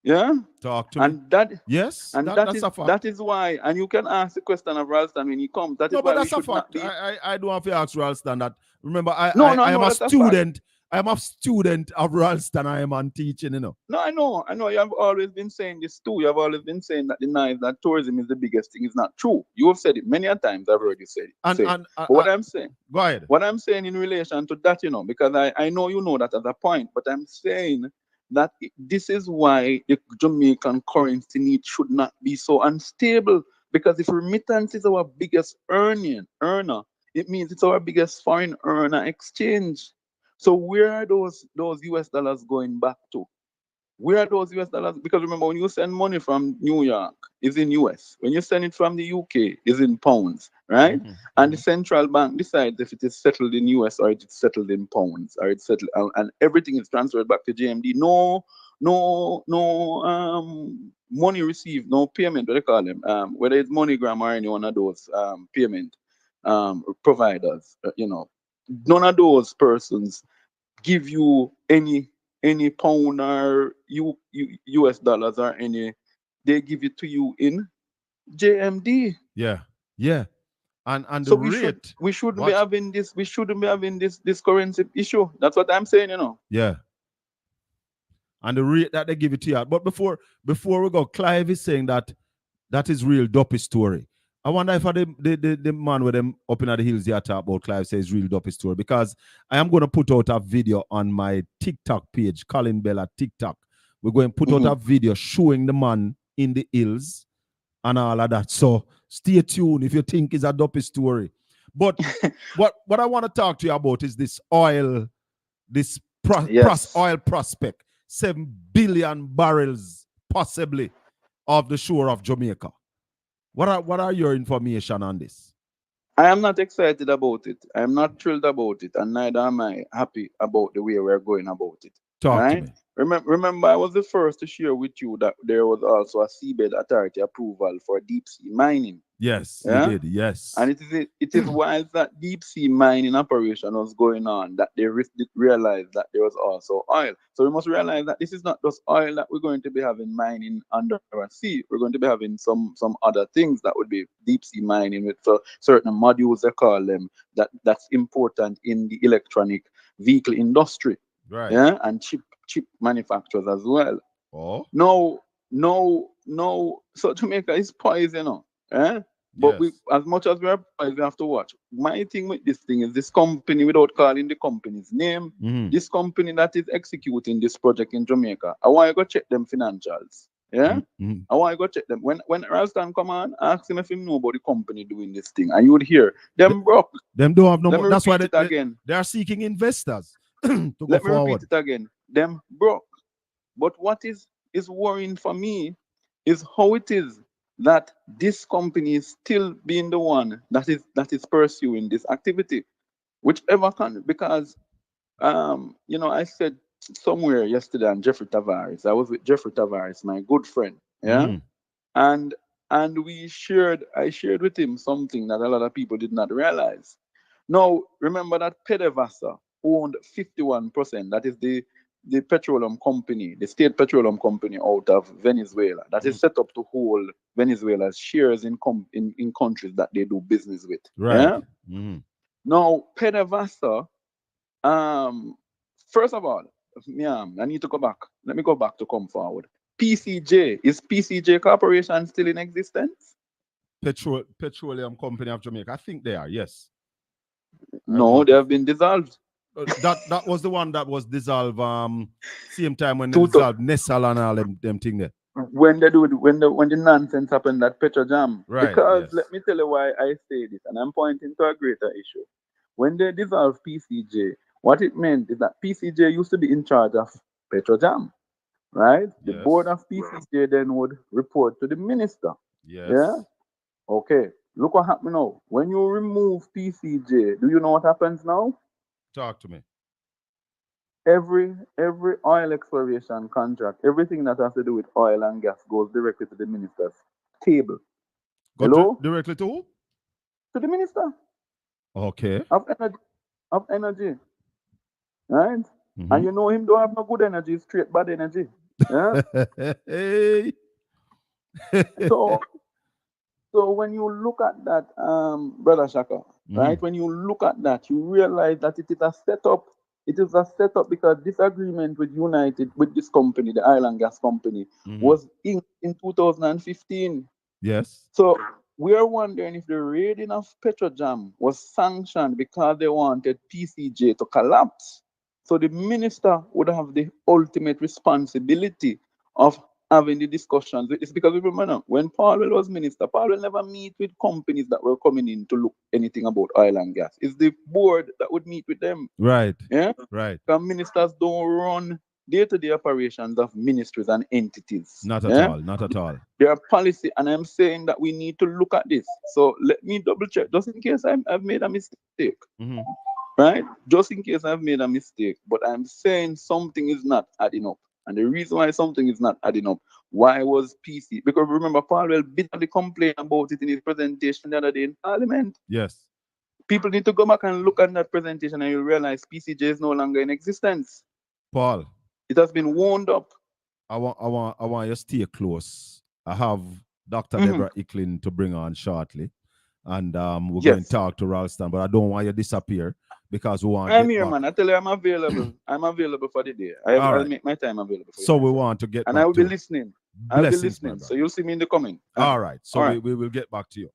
Yeah. Talk to me. And that Yes, and that's a fact. that is why, and you can ask the question of Ralston when he comes. That is No, but why we that's a should not fact. be. I don't have to ask Ralston that. Remember, No, I am a that's a fact. student. I am a student of Ralston. I am on teaching, you know. No, I know. You have always been saying this too. You have always been saying that denies that tourism is the biggest thing. It's not true. You have said it many a times. I've heard you say it. And But what I'm saying, go ahead. what I'm saying in relation to that, because I know you know that as a point, but I'm saying that this is why the Jamaican currency need should not be so unstable. Because if remittance is our biggest earner, it means it's our biggest foreign earner exchange. So where are those US dollars going back to? Where are those US dollars? Because remember, when you send money from New York, it's in US. When you send it from the UK, it's in pounds, right? And the central bank decides if it is settled in US or it is settled in pounds, or it's settled, and everything is transferred back to JMD. No, money received, no payment. What they call them? Whether it's MoneyGram or any one of those payment providers, none of those persons give you any pound or US dollars or any. They give it to you in JMD. Yeah, yeah. And the So rate. we shouldn't be Watch. having this currency issue. That's what I'm saying. Yeah. And the rate that they give it to you. But before we go, Clive is saying that is real dopey story. I wonder if the man with them up in the hills here talk about Clive says real dopey story, because I am going to put out a video on my TikTok page, Colin Bella TikTok. We're going to put out a video showing the man in the hills and all of that. So stay tuned if you think it's a dopey story. But what I want to talk to you about is this oil, this oil prospect, 7 billion barrels possibly of the shore of Jamaica. What are your information on this? I am not excited about it. I am not thrilled about it, and neither am I happy about the way we're going about it. Talk to me. Remember, I was the first to share with you that there was also a seabed authority approval for deep sea mining. Yes, Yeah? you did. Yes. And it is while that deep sea mining operation was going on that they realized that there was also oil. So we must realize that this is not just oil that we're going to be having mining under our sea. We're going to be having some other things that would be deep sea mining with certain modules, they call them, that's important in the electronic vehicle industry. Right. Yeah, and chip manufacturers as well. Oh. No. So Jamaica is poised, But Yes. as much as we are poised, we have to watch. My thing with this thing is this company, without calling the company's name, this company that is executing this project in Jamaica, I want to go check them financials. Yeah? I want to go check them. When Ralston come on, ask him if he know about the company doing this thing. And you would hear, them broke. Them don't have no Let more. me That's why repeat it again. they are seeking investors to go Let me forward. repeat it again. Them broke. But what is worrying for me is how it is that this company is still being the one that is pursuing this activity, whichever can, because I said somewhere yesterday on Jeffrey Tavares. I was with Jeffrey Tavares, my good friend, yeah, and I shared with him something that a lot of people did not realize. Now, remember that Pedevasa owned 51%. That is the petroleum company, the state petroleum company out of Venezuela, that is set up to hold Venezuela's shares in countries that they do business with. Right. Yeah? Now, Pedevasa, first of all, I need to go back. Let me go back to come forward. PCJ, is PCJ Corporation still in existence? Petroleum Company of Jamaica. I think they are, yes. No, they have been dissolved. That was the one that was dissolved same time when they dissolved Nessal and all them thing there. When they do it, when the nonsense happened at Petrojam. Right. Because yes. let me tell you why I say this, and I'm pointing to a greater issue. When they dissolved PCJ, what it meant is that PCJ used to be in charge of Petrojam, right? The Yes. board of PCJ then would report to the minister. Yes. Yeah? Okay. Look what happened now. When you remove PCJ, do you know what happens now? Talk to me. Every oil exploration contract, everything that has to do with oil and gas goes directly to the minister's table. Hello? Directly to who? To the minister. Okay. Of energy. Right? And you know him don't have no good energy, straight bad energy. Yeah. Hey. So when you look at that, brother Shaka, right? When you look at that, you realize that it is a setup. It is a setup because this agreement with United, with this company, the Island Gas Company, was in 2015. Yes. So we are wondering if the raiding of Petrojam was sanctioned because they wanted PCJ to collapse. So the minister would have the ultimate responsibility of having the discussions. It's because remember now, when Paul was minister, Paul will never meet with companies that were coming in to look anything about oil and gas. It's the board that would meet with them. Right. Yeah? Right. Because ministers don't run day-to-day operations of ministries and entities. Not at Yeah? all. Not at all. There are policy, and I'm saying that we need to look at this. So let me double check, just in case I've made a mistake, right? Just in case I've made a mistake, but I'm saying something is not adding up. And the reason why something is not adding up, why was PC? Because remember, Paul will bitterly complain about it in his presentation the other day in Parliament. Yes. People need to go back and look at that presentation, and you realize PCJ is no longer in existence. Paul, it has been wound up. I want you to stay close. I have Dr. Deborah Icklin to bring on shortly. And we're going to talk to Ralston, but I don't want you to disappear because we want I'm here, man. I tell you, I'm available. I'm available for the day. I'll make my time available for you. So we want to get and back I will to be listening. I'll be listening. So you'll see me in the comment. All right. So we will get back to you.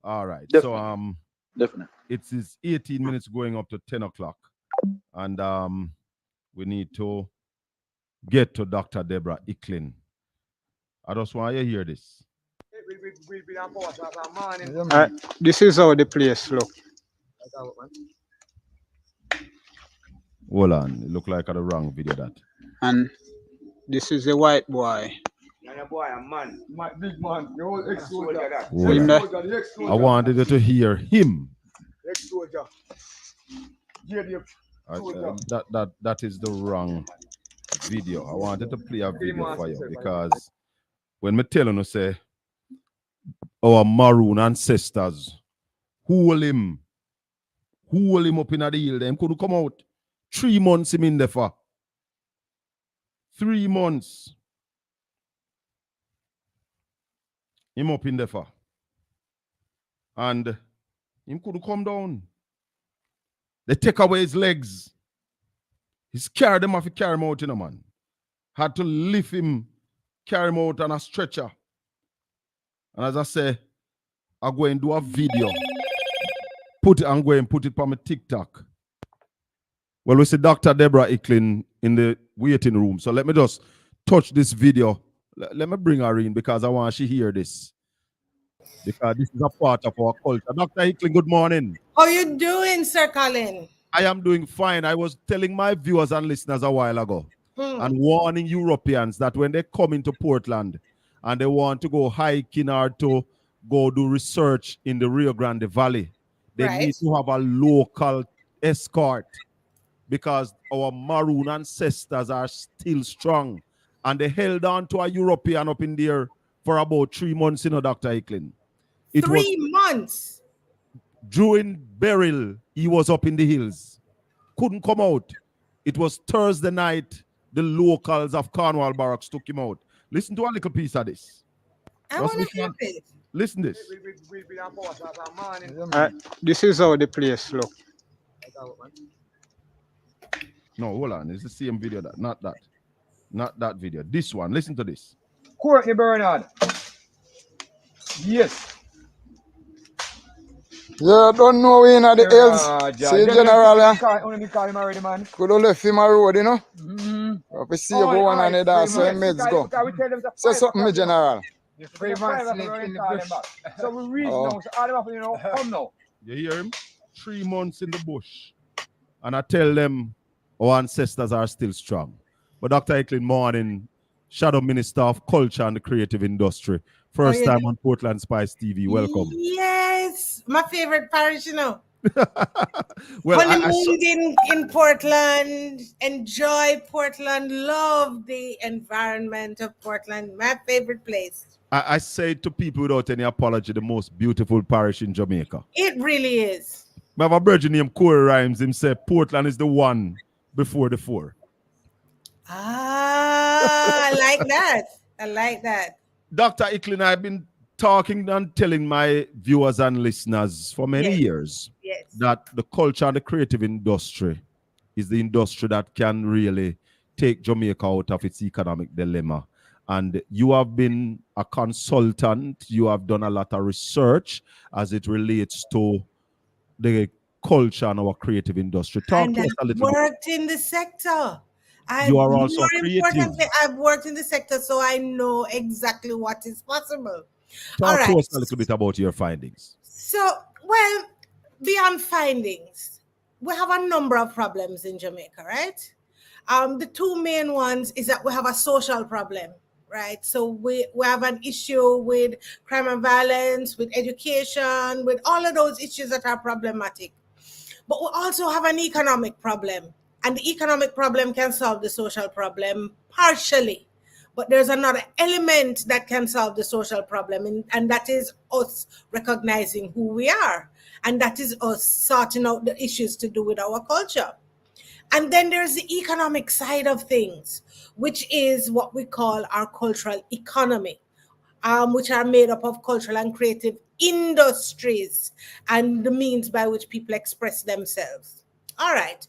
All right. Definitely. So definitely. It is 18 minutes going up to 10 o'clock. And we need to get to Dr. Deborah Icklin. I just want you to hear this. This is how the place look. Hold on, it look like the wrong video that. And this is the white boy. My big man, the old ex-soldier. I wanted you to hear him. Ex-soldier. That is the wrong video. I wanted to play a video for you because when me telling you say our maroon ancestors hold him up in the hill, them couldn't come out. 3 months him in there for. 3 months. Him up in there for. And him couldn't come down. They take away his legs. He's carried them off, he carry him out, man. Had to lift him, carry him out on a stretcher. And as I say, I'm going to do a video. I'm going to put it on my TikTok. Well, we see Dr. Deborah Icklin in the waiting room. So let me just touch this video. Let me bring her in because I want she hear this. Because this is a part of our culture. Dr. Icklin, good morning. How you doing, Sir Colin? I am doing fine. I was telling my viewers and listeners a while ago and warning Europeans that when they come into Portland and they want to go hiking or to go do research in the Rio Grande Valley, they need to have a local escort because our maroon ancestors are still strong. And they held on to a European up in there for about 3 months, Dr. Icklin. 3 months? During burial, he was up in the hills. Couldn't come out. It was Thursday night. The locals of Cornwall Barracks took him out. Listen to a little piece of this. I want to hear it. Listen this. This is how the place look. No, hold on. It's the same video. Not that video. This one. Listen to this. Courtney Bernard. Yes. Yeah, don't know we in the hills. See, General, could have left him a road, you know? If we see one another, so he meds go. Say something, me, General. 3 months in the bush. So we reach now, so all of them, come now. You hear him? 3 months in the bush. And I tell them our ancestors are still strong. But Dr. Icklin, morning, Shadow Minister of Culture and the Creative Industry. First time on Portland Spice TV. Welcome. Yes, my favorite parish, Well, honeymooned in Portland, enjoy Portland, love the environment of Portland, my favorite place. I say to people without any apology, the most beautiful parish in Jamaica. It really is. I have a brother named Corey Rhymes. Him say Portland is the one before the four. Ah. I like that. I like that. Dr. Icklin, I've been talking and telling my viewers and listeners for many Yes. years Yes. that the culture and the creative industry is the industry that can really take Jamaica out of its economic dilemma. And you have been a consultant, you have done a lot of research as it relates to the culture and our creative industry. Talk And to us a I've little bit. worked in the sector. You are also More creative. importantly, I've worked in the sector, so I know exactly what is possible. All Talk to right. us a little bit about your findings. So, well, beyond findings, we have a number of problems in Jamaica, right? The two main ones is that we have a social problem, right? So we have an issue with crime and violence, with education, with all of those issues that are problematic. But we also have an economic problem, and the economic problem can solve the social problem partially. But there's another element that can solve the social problem, and that is us recognizing who we are. And that is us sorting out the issues to do with our culture. And then there's the economic side of things, which is what we call our cultural economy, which are made up of cultural and creative industries and the means by which people express themselves. All right.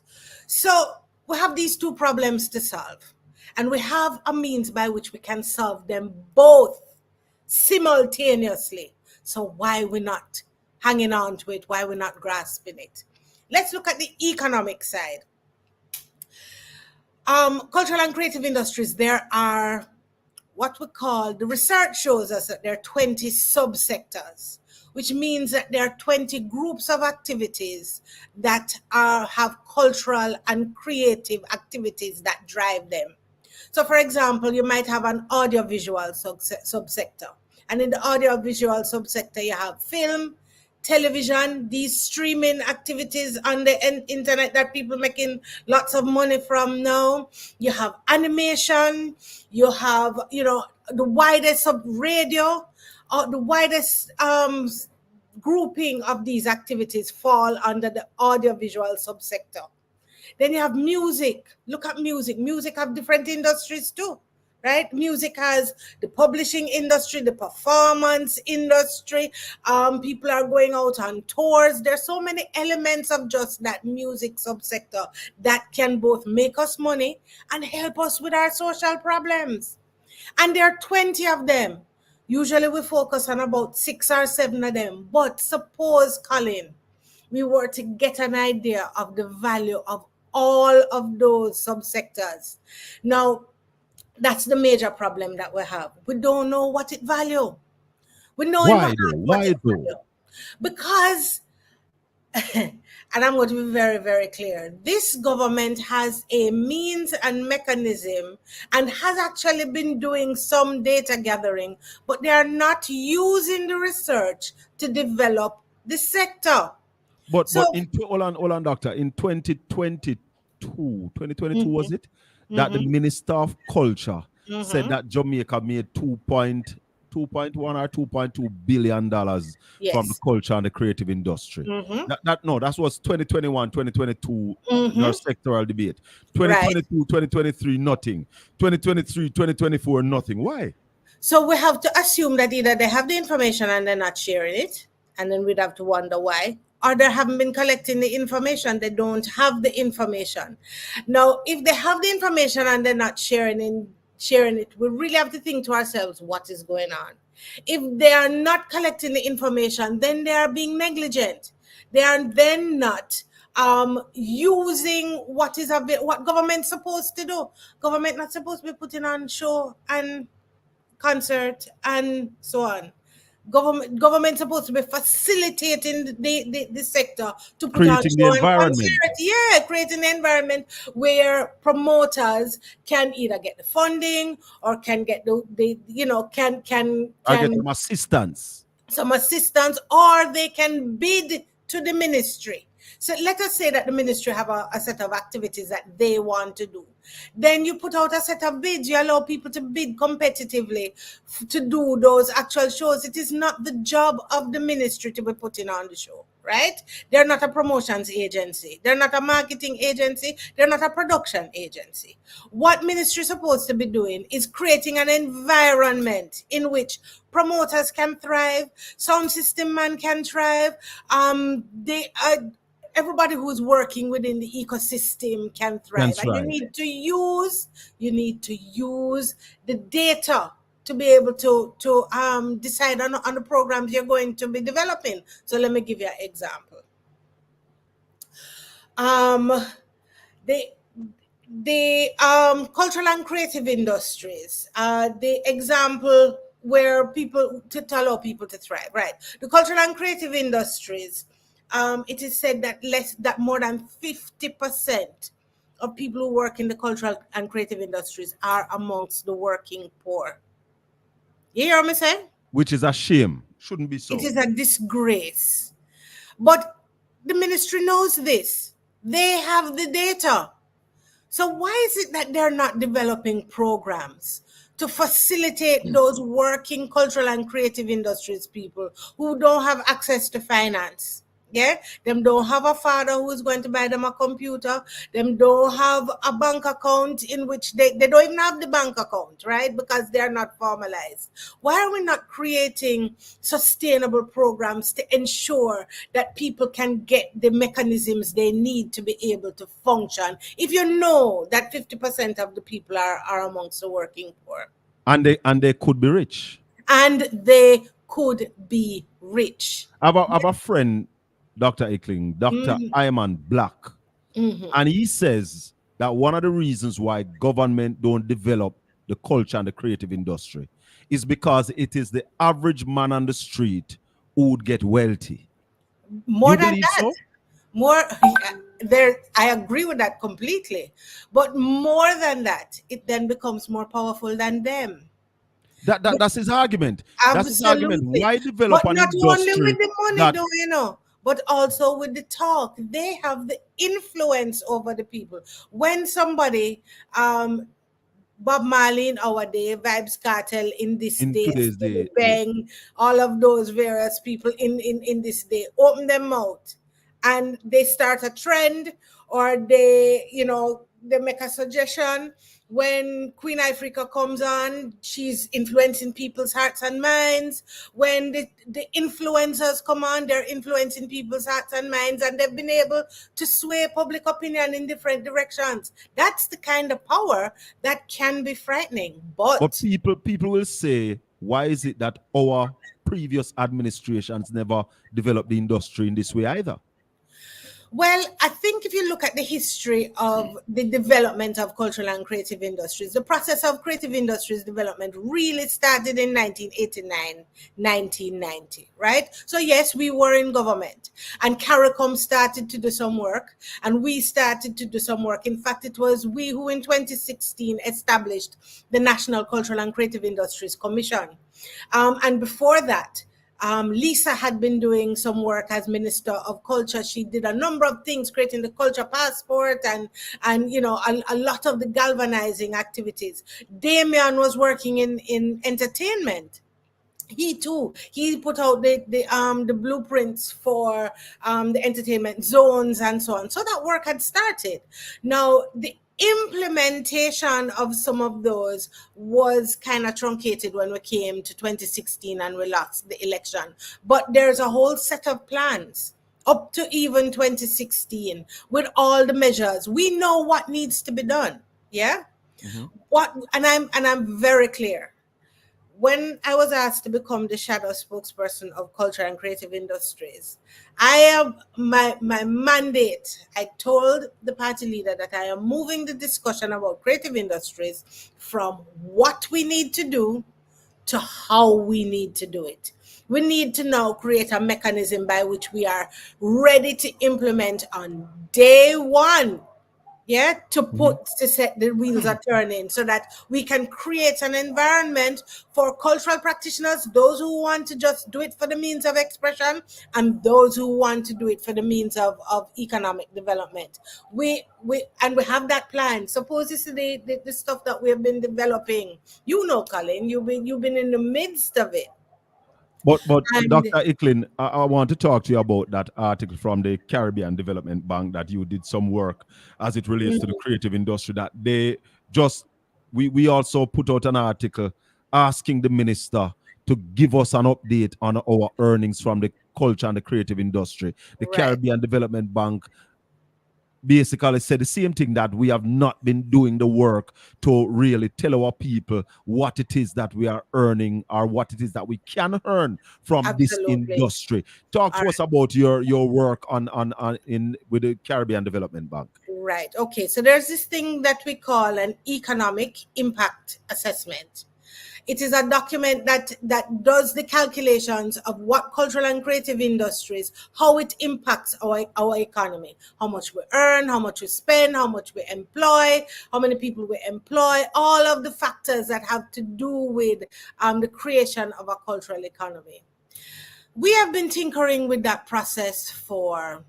So we have these two problems to solve, and we have a means by which we can solve them both simultaneously. So why we're not hanging on to it? Why we're not grasping it? Let's look at the economic side. Cultural and creative industries, there are what we call, the research shows us that there are 20 subsectors, which means that there are 20 groups of activities that have cultural and creative activities that drive them. So, for example, you might have an audiovisual subsector. And in the audiovisual subsector, you have film, television, these streaming activities on the internet that people making lots of money from now. You have animation, you have, the widest of radio, or the widest grouping of these activities fall under the audiovisual subsector. Then you have music. Look at music. Music have different industries too, right? Music has the publishing industry, the performance industry. People are going out on tours. There's so many elements of just that music subsector that can both make us money and help us with our social problems. And there are 20 of them. Usually we focus on about 6 or 7 of them. But suppose, Colin, we were to get an idea of the value of all of those subsectors. Now, that's the major problem that we have. We don't know what it value. We know Why though? Why though? Because, and I'm going to be very, very clear, this government has a means and mechanism and has actually been doing some data gathering, but they are not using the research to develop the sector. But hold on, doctor. In 2022 was it? That the Minister of Culture said that Jamaica made $2.1 or $2.2 billion from the culture and the creative industry. That was 2021, 2022, your sectoral debate. 2022, 2023, nothing. 2023, 2024, nothing. Why? So we have to assume that either they have the information and they're not sharing it, and then we'd have to wonder why, or they haven't been collecting the information, they don't have the information. Now, if they have the information and they're not sharing it, we really have to think to ourselves, what is going on? If they are not collecting the information, then they are being negligent. They are then not using what government's supposed to do. Government not supposed to be putting on show and concert and so on. Government supposed to be facilitating the sector to put creating on the environment. Creating an environment where promoters can either get the funding or can get can get some assistance, or they can bid to the ministry. So let us say that the ministry have a set of activities that they want to do. Then you put out a set of bids. You allow people to bid competitively to do those actual shows. It is not the job of the ministry to be putting on the show. right? They're not a promotions agency. They're not a marketing agency. They're not a production agency. What ministry is supposed to be doing is creating an environment in which promoters can thrive, sound system man can thrive. Everybody who's working within the ecosystem can thrive. And you need to use the data to be able to decide on the programs you're going to be developing. So let me give you an example. The cultural and creative industries, the example where to allow people to thrive, right? The cultural and creative industries, it is said that more than 50% of people who work in the cultural and creative industries are amongst the working poor. You hear me say? Which is a shame. Shouldn't be so. It is a disgrace. But the ministry knows this. They have the data. So why is it that they're not developing programs to facilitate those working cultural and creative industries people who don't have access to finance? Yeah, them don't have a father who's going to buy them a computer. Them don't have a bank account in which they don't even have the bank account, right? Because they're not formalized. Why are we not creating sustainable programs to ensure that people can get the mechanisms they need to be able to function if you know that 50% of the people are amongst the working poor? And they could be rich. And they could be rich. I have a friend, Dr. Ickling, Dr. Ayman Black, and he says that one of the reasons why government don't develop the culture and the creative industry is because it is the average man on the street who would get wealthy. More than that. So? I agree with that completely. But more than that, it then becomes more powerful than them. That's his argument. Absolutely. That's his argument. Why develop but an not industry only with the money, though, you know, but also with the talk. They have the influence over the people. When somebody, Bob Marley in our day, Vibes Cartel in this today's day, Bang, all of those various people in this day, open their mouth and they start a trend, or they make a suggestion. When Queen Africa comes on, she's influencing people's hearts and minds. When the influencers come on, they're influencing people's hearts and minds, and they've been able to sway public opinion in different directions. That's the kind of power that can be frightening. But people will say, why is it that our previous administrations never developed the industry in this way either? Well, I think if you look at the history of the development of cultural and creative industries, the process of creative industries development really started in 1989, 1990, right? So yes, we were in government, and CARICOM started to do some work, and we started to do some work. In fact, it was we who in 2016 established the National Cultural and Creative Industries Commission. And before that, Lisa had been doing some work as Minister of Culture. She did a number of things, creating the culture passport and a lot of the galvanizing activities. Damian was working in entertainment. He too, he put out the blueprints for the entertainment zones and so on. So that work had started. Now, the implementation of some of those was kind of truncated when we came to 2016 and we lost the election. But there's a whole set of plans up to even 2016 with all the measures. We know what needs to be done. Yeah. I'm very clear. When I was asked to become the shadow spokesperson of culture and creative industries, I am my mandate. I told the party leader that I am moving the discussion about creative industries from what we need to do to how we need to do it. We need to now create a mechanism by which we are ready to implement on day one. Yeah, to set the wheels are turning, so that we can create an environment for cultural practitioners, those who want to just do it for the means of expression, and those who want to do it for the means of economic development. We have that plan. Suppose this is the stuff that we have been developing. Colin, you've been in the midst of it. But And Dr. Icklin, I want to talk to you about that article from the Caribbean Development Bank that you did some work as it relates to the creative industry. That they just we also put out an article asking the minister to give us an update on our earnings from the culture and the creative industry. The right. Caribbean Development Bank basically said the same thing, that we have not been doing the work to really tell our people what it is that we are earning or what it is that we can earn from this Absolutely. industry. Talk to us about your work on in with the Caribbean Development Bank. Right. Okay. So there's this thing that we call an economic impact assessment. It is a document that does the calculations of what cultural and creative industries, how it impacts our economy, how much we earn, how much we spend, how much we employ, how many people we employ, all of the factors that have to do with the creation of a cultural economy. We have been tinkering with that process for,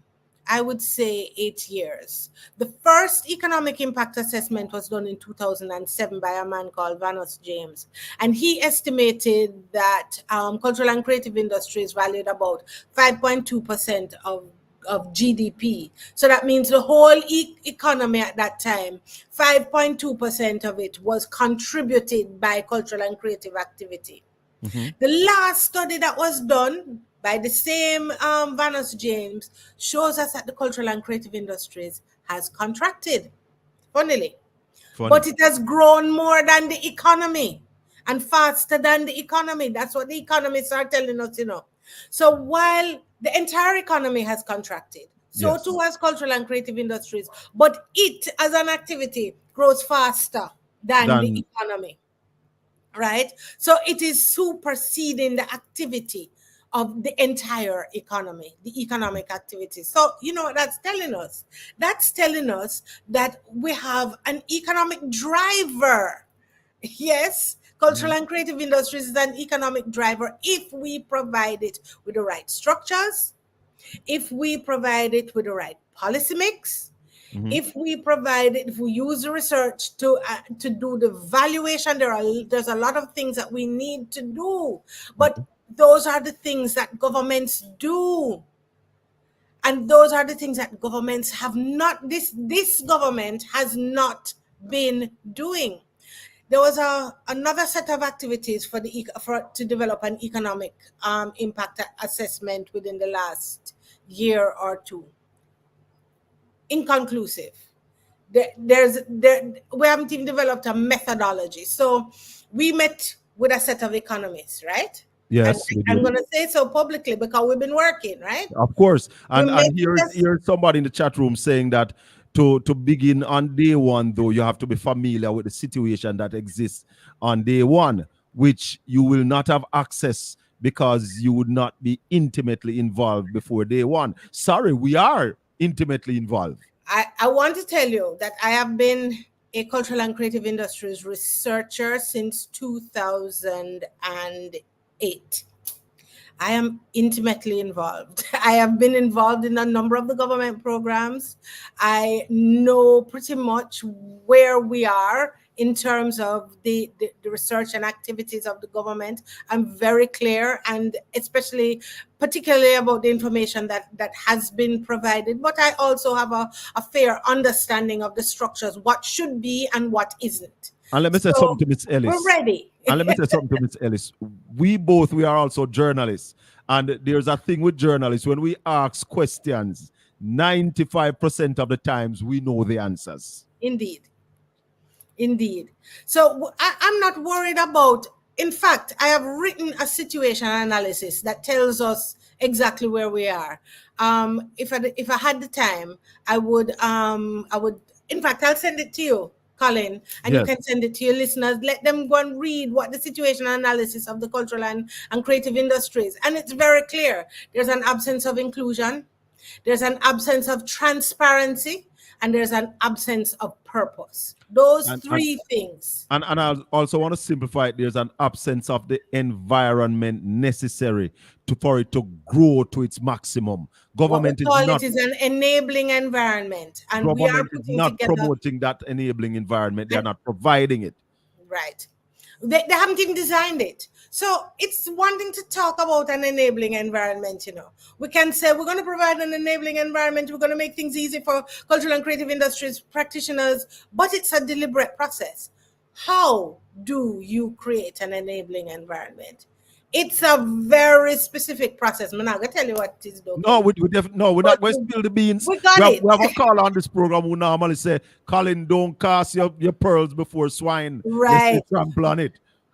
I would say, 8 years. The first economic impact assessment was done in 2007 by a man called Vanus James. And he estimated that cultural and creative industries valued about 5.2% of GDP. So that means the whole economy at that time, 5.2% of it was contributed by cultural and creative activity. The last study that was done by the same Vanus James shows us that the cultural and creative industries has contracted, funnily. But it has grown more than the economy and faster than the economy. That's what the economists are telling us, So while the entire economy has contracted, so too has cultural and creative industries, but it as an activity grows faster than the economy. Right? So it is superseding the activity of the entire economy, the economic activity. So, what that's telling us? That's telling us that we have an economic driver. Yes, cultural and creative industries is an economic driver if we provide it with the right structures, if we provide it with the right policy mix, if we use the research to do the valuation. There's a lot of things that we need to do, but those are the things that governments do, and those are the things that governments have not. This government has not been doing. There was another set of activities to develop an economic impact assessment within the last year or two. Inconclusive. We haven't even developed a methodology. So we met with a set of economists, right? Yes, I'm going to say so publicly because we've been working, right? Of course. And here's somebody in the chat room saying that to begin on day one, though, you have to be familiar with the situation that exists on day one, which you will not have access because you would not be intimately involved before day one. Sorry, we are intimately involved. I want to tell you that I have been a cultural and creative industries researcher since 2008. I am intimately involved. I have been involved in a number of the government programs. I know pretty much where we are in terms of the research and activities of the government. I'm very clear, and particularly about the information that has been provided. But I also have a fair understanding of the structures, what should be and what isn't. And let me say something to Ms. Ellis. We're ready. And let me say something to Ms. Ellis. We are also journalists. And there's a thing with journalists, when we ask questions, 95% of the times we know the answers. Indeed. So I'm not worried about, in fact, I have written a situation analysis that tells us exactly where we are. If I had the time, I would, in fact, I'll send it to you, Colin, and you can send it to your listeners. Let them go and read what the situation analysis of the cultural and creative industries. And it's very clear. There's an absence of inclusion. There's an absence of transparency. And there's an absence of purpose. Those three things. And I also want to simplify it. There's an absence of the environment necessary for it to grow to its maximum. Government it is an enabling environment. And government is not promoting that enabling environment. They are not providing it. Right. They haven't even designed it. So it's one thing to talk about an enabling environment, We can say we're going to provide an enabling environment, we're going to make things easy for cultural and creative industries practitioners, but it's a deliberate process. How do you create an enabling environment? It's a very specific process. I'm not going to tell you what it is, though. No, we're not going to spill the beans. We got it. We have a call on this program who normally say, Colin, don't cast your pearls before swine. Right. Let's trample on it.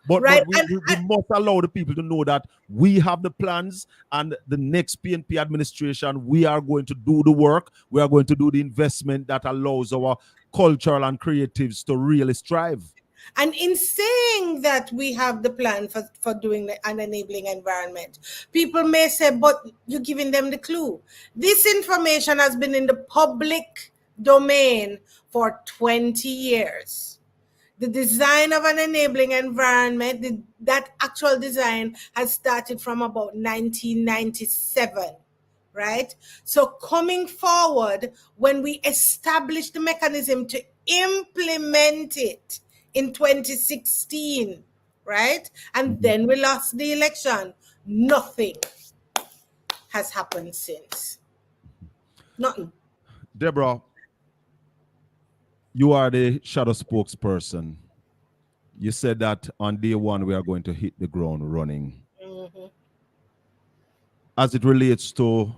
But, Right. but we must allow the people to know that we have the plans, and the next PNP administration, we are going to do the work. We are going to do the investment that allows our cultural and creatives to really strive. And in saying that we have the plan for doing an enabling environment, people may say, but you're giving them the clue. This information has been in the public domain for 20 years. The design of an enabling environment, that actual design has started from about 1997, right? So coming forward, when we establish the mechanism to implement it in 2016, right? And then we lost the election. Nothing has happened since. Nothing. Deborah, you are the shadow spokesperson. You said that on day one, we are going to hit the ground running. Mm-hmm. As it relates to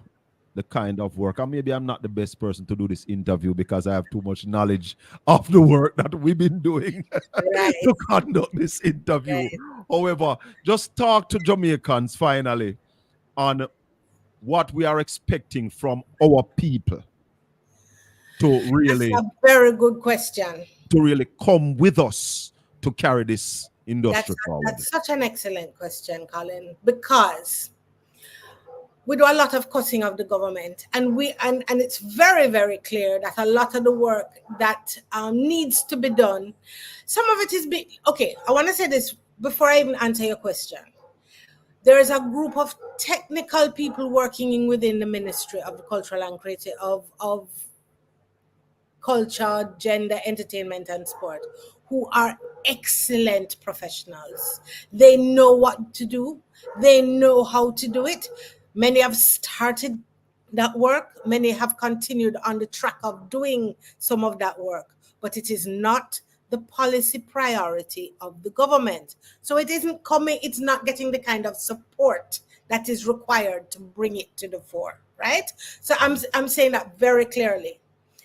the kind of work, and maybe I'm not the best person to do this interview because I have too much knowledge of the work that we've been doing to conduct this interview. Right. However, just talk to Jamaicans finally on what we are expecting from our people to really— That's a very good question. To really come with us to carry this industry forward. That's such an excellent question, Colin, because we do a lot of cussing of the government, and it's very, very clear that a lot of the work that needs to be done, some of it is okay. I want to say this before I even answer your question. There is a group of technical people working within the Ministry of the Cultural and Creative of Culture, Gender, Entertainment, and Sport, who are excellent professionals. They know what to do. They know how to do it. Many have started that work. Many have continued on the track of doing some of that work, but it is not the policy priority of the government. So it isn't coming, it's not getting the kind of support that is required to bring it to the fore, right? So I'm saying that very clearly.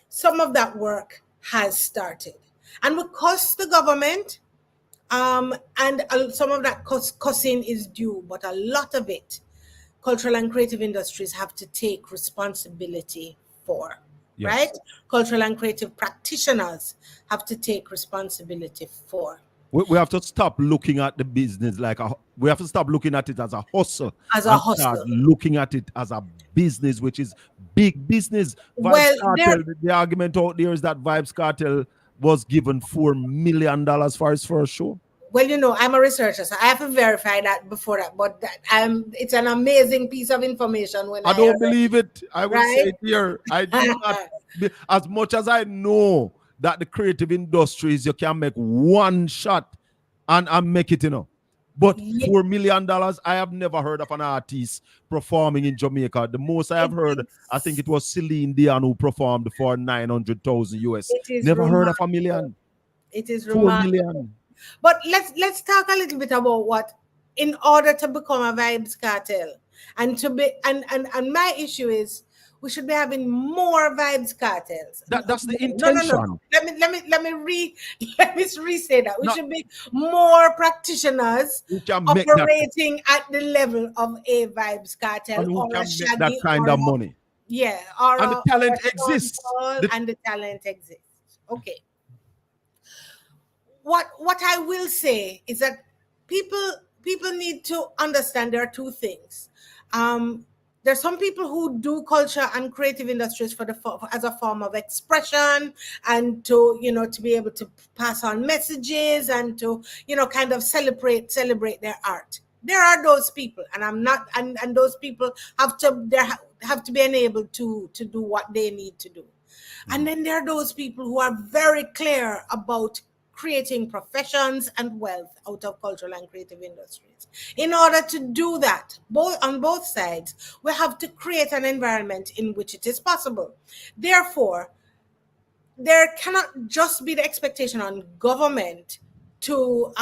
Some of that work has started. And we cuss the government, and some of that cussing is due, but a lot of it, cultural and creative industries have to take responsibility for, yes. Right? Cultural and creative practitioners have to take responsibility for. We have to stop looking at the business we have to stop looking at it as a hustle. Start looking at it as a business, which is big business. The argument out there is that Vibes Cartel was given $4 million for his first show. Well, I'm a researcher, so I have to verify that before that. But it's an amazing piece of information. When I don't believe it. I will say it here. I do not. As much as I know that the creative industries, you can make one shot and make it, But $4 million, I have never heard of an artist performing in Jamaica. The most I have heard, I think it was Celine Dion who performed for $900,000 US. Never heard of $1 million. It is $4 million. But let's talk a little bit about what, in order to become a Vibes Cartel, and to be and my issue is we should be having more Vibes Cartels. That's the intention. No. Let me re-say that. We should be more practitioners operating at the level of a Vibes Cartel and or can a Shaggy make that kind of money. Yeah, and the talent exists. And the talent exists. Okay. What I will say is that people need to understand there are two things. There's some people who do culture and creative industries as a form of expression, and to be able to pass on messages and to kind of celebrate their art. There are those people, and those people have to be enabled to do what they need to do. And then there are those people who are very clear about creating professions and wealth out of cultural and creative industries. In order to do that, on both sides, we have to create an environment in which it is possible. Therefore, there cannot just be the expectation on government to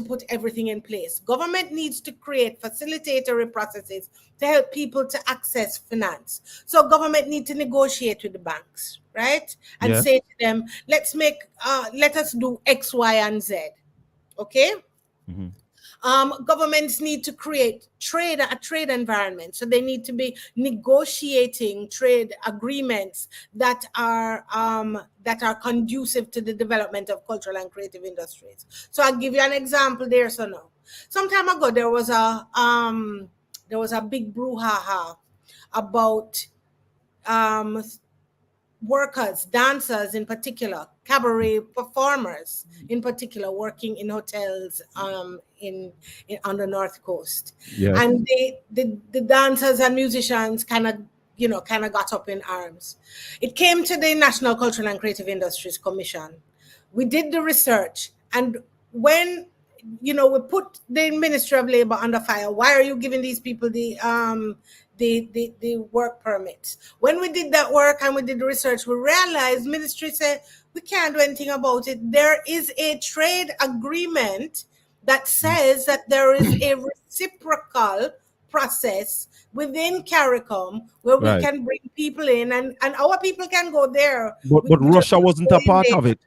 put everything in place. Government needs to create facilitatory processes to help people to access finance. So government needs to negotiate with the banks, right? And Yeah. say to them, let us do X, Y, and Z. Okay? Mm-hmm. Governments need to create a trade environment. So they need to be negotiating trade agreements that are conducive to the development of cultural and creative industries. So I'll give you an example there. So now, some time ago, there was a big brouhaha about workers, dancers in particular, cabaret performers in particular, working in hotels on the North Coast. Yeah. And the dancers and musicians kind of got up in arms. It came to the National Cultural and Creative Industries Commission. We did the research, and when we put the Ministry of Labor under fire, why are you giving these people the work permits? When we did that work and we did the research, we realized ministry said we can't do anything about it. There is a trade agreement that says that there is a reciprocal process within CARICOM where we can bring people in and our people can go there. But Russia wasn't a part of it.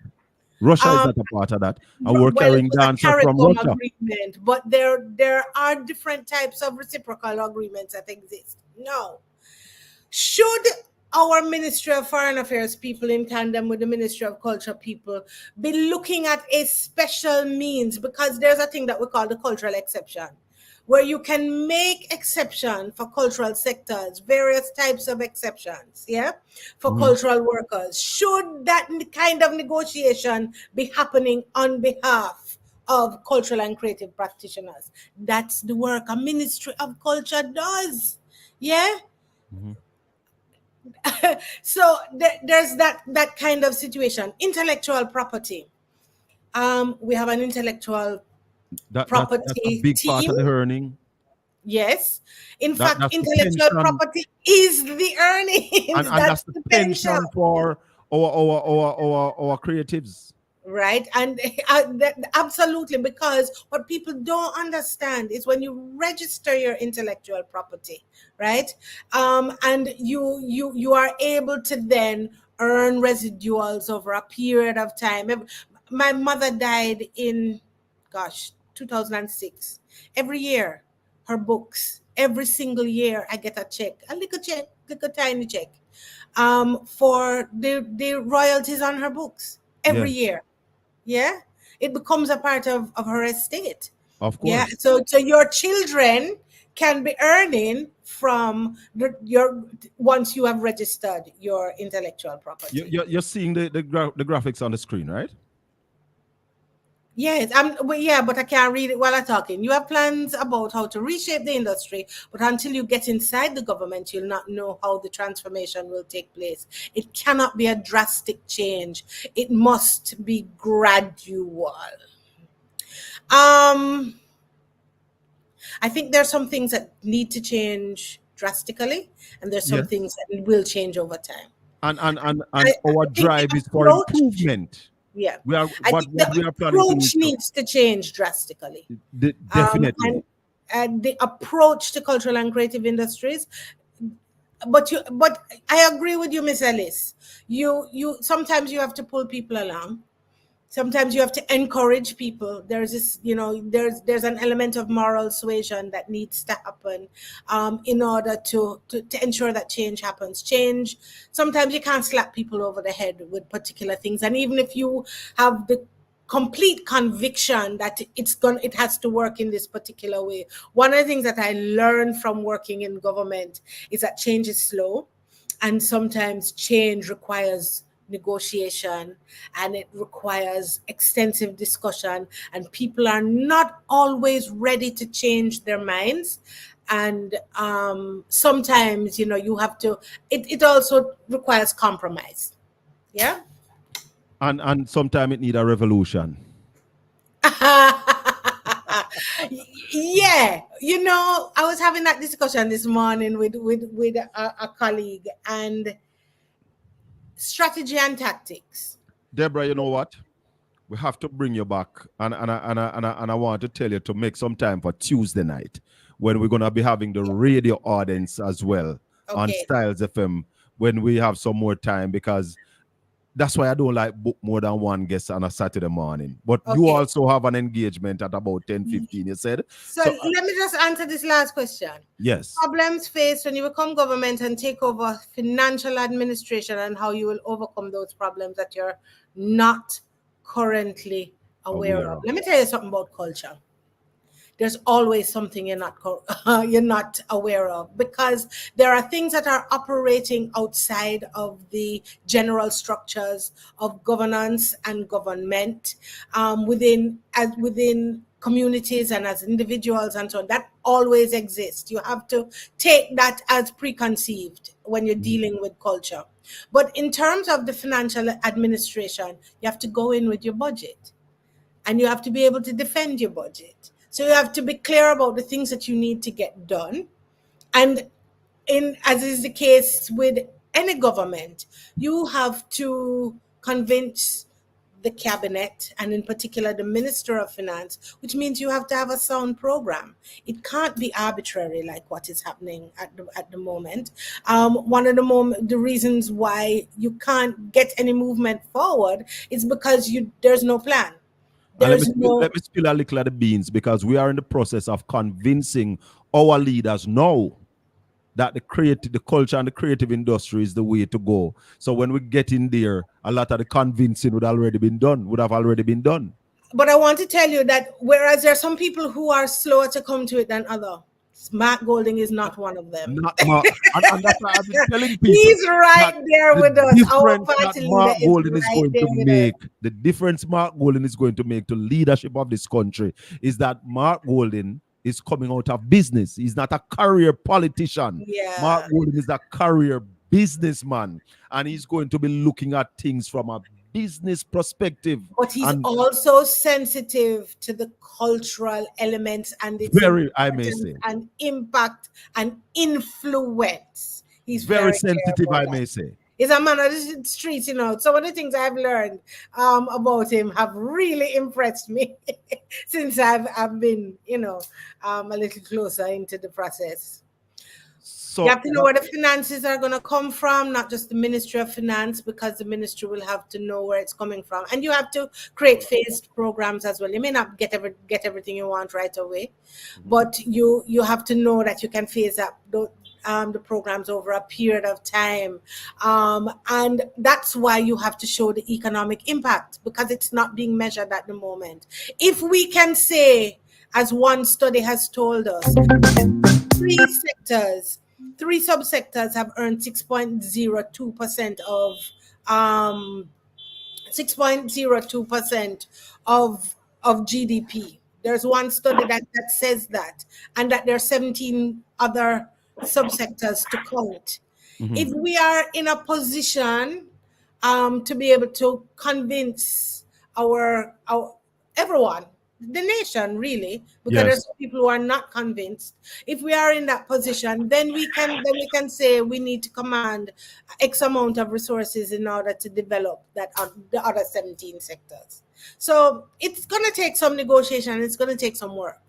Russia is not a part of that. And we're carrying dancers from Russia. Agreement, but there are different types of reciprocal agreements that exist. No. Should our Ministry of Foreign Affairs people in tandem with the Ministry of Culture people be looking at a special means, because there's a thing that we call the cultural exception, where you can make exception for cultural sectors, various types of exceptions, for cultural workers. Should that kind of negotiation be happening on behalf of cultural and creative practitioners? That's the work a Ministry of Culture does, So there's that kind of situation. Intellectual property. We have an intellectual property that's a big team. part of the earning. Yes. In fact, intellectual property is the earnings. And that's the pension for our creatives. Right. And absolutely, because what people don't understand is when you register your intellectual property, right? And you are able to then earn residuals over a period of time. My mother died in 2006. Every year, her books, every single year I get a little tiny check, for the royalties on her books every year. Yeah, it becomes a part of her estate. Of course. Yeah, so your children can be earning from your once you have registered your intellectual property. You're seeing the graphics on the screen, right? Yes, but I can't read it while I'm talking. You have plans about how to reshape the industry, but until you get inside the government, you'll not know how the transformation will take place. It cannot be a drastic change. It must be gradual. I think there's some things that need to change drastically, and there's some things that will change over time. And our drive is for improvement. Yeah, I think the approach needs to change drastically. Definitely. And the approach to cultural and creative industries. But I agree with you, Miss Ellis. You sometimes you have to pull people along. Sometimes you have to encourage people. There's this, there's an element of moral suasion that needs to happen in order to ensure that change happens. Change, sometimes you can't slap people over the head with particular things. And even if you have the complete conviction that it has to work in this particular way. One of the things that I learned from working in government is that change is slow, and sometimes change requires negotiation and it requires extensive discussion, and people are not always ready to change their minds. And sometimes, you have to, it also requires compromise. Yeah. And sometimes it needs a revolution. Yeah, you know, I was having that discussion this morning with a colleague, and strategy and tactics. Deborah, you know what? We have to bring you back, and I want to tell you to make some time for Tuesday night when we're gonna be having the radio audience as well on Okay. Styles FM when we have some more time, because that's why I don't like book more than one guest on a Saturday morning. But you Okay. also have an engagement at about 10:15, you said. So let me just answer this last question. Yes. Problems faced when you become government and take over financial administration, and how you will overcome those problems that you're not currently aware of. Let me tell you something about culture. There's always something you're not aware of, because there are things that are operating outside of the general structures of governance and government, within communities and as individuals and so on. That always exists. You have to take that as preconceived when you're dealing with culture. But in terms of the financial administration, you have to go in with your budget, and you have to be able to defend your budget. So you have to be clear about the things that you need to get done. And as is the case with any government, you have to convince the cabinet, and in particular the Minister of Finance, which means you have to have a sound program. It can't be arbitrary like what is happening at the moment. One of the reasons why you can't get any movement forward is because there's no plan. Let me spill a little of the beans, because we are in the process of convincing our leaders now that the culture and the creative industry is the way to go. So when we get in there, a lot of the convincing would have already been done. But I want to tell you that whereas there are some people who are slower to come to it than others, Mark Golding is not one of them. Not Mark, and that's why I've been telling people. He's right there with us. The difference Mark Golding is going to make to leadership of this country is that Mark Golding is coming out of business. He's not a career politician. Yeah. Mark Golding is a career businessman, and he's going to be looking at things from a business perspective. But he's also sensitive to the cultural elements and its and impact and influence. He's very sensitive, I may say. He's a man of the streets, you know. Some of the things I've learned about him have really impressed me since I've been, a little closer into the process. So you have to know where the finances are going to come from, not just the Ministry of Finance, because the ministry will have to know where it's coming from. And you have to create phased programs as well. You may not get everything you want right away, but you have to know that you can phase up the programs over a period of time. And that's why you have to show the economic impact, because it's not being measured at the moment. If we can say, as one study has told us, three subsectors have earned 6.02% of GDP. There's one study that says that, and that there are 17 other subsectors to count. Mm-hmm. If we are in a position to be able to convince everyone, the nation, really, because there's some people who are not convinced. If we are in that position, then we can say we need to command X amount of resources in order to develop the other 17 sectors. So it's going to take some negotiation. It's going to take some work.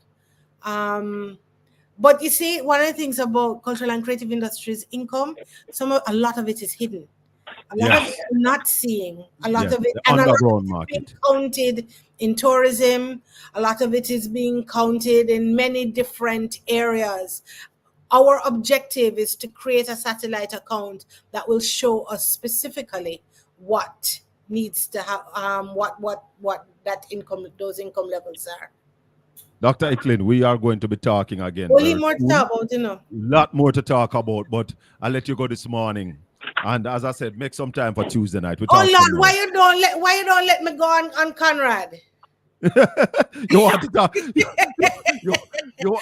But you see, one of the things about cultural and creative industries income, a lot of it is hidden. A lot of it we're not seeing. A lot of it, and underground market, being counted in tourism. A lot of it is being counted in many different areas. Our objective is to create a satellite account that will show us specifically what needs to have, what those income levels are. Dr. Eklund, we are going to be talking again. We'll need more to talk about, A lot more to talk about, but I'll let you go this morning. And as I said, make some time for Tuesday night. Oh Lord, why you don't let me go on Conrad? You want to talk?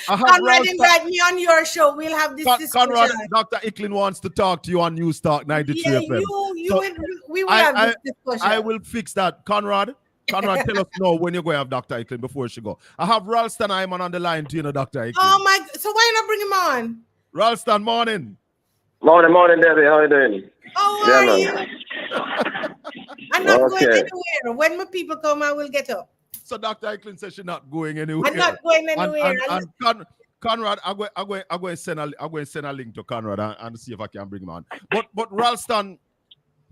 Conrad, invite me on your show. We'll have this discussion. Conrad, Dr. Eklund wants to talk to you on News Talk 93 FM. We will have this discussion. I will fix that. Conrad, Conrad, tell us now when you're going to have Dr. Eklund before she go. I have Ralston Hyman on the line to Dr. Eklund. Oh my, so why not bring him on? Ralston, morning. Morning, Debbie. How you doing? How Yeah, are man. you? I'm not going Okay. anywhere. When my people come, I will get up. So Dr. Eklund says she's not going anywhere. I'm not going anywhere. And Conrad, I'm going to send a link to Conrad and see if I can bring him on. But Ralston,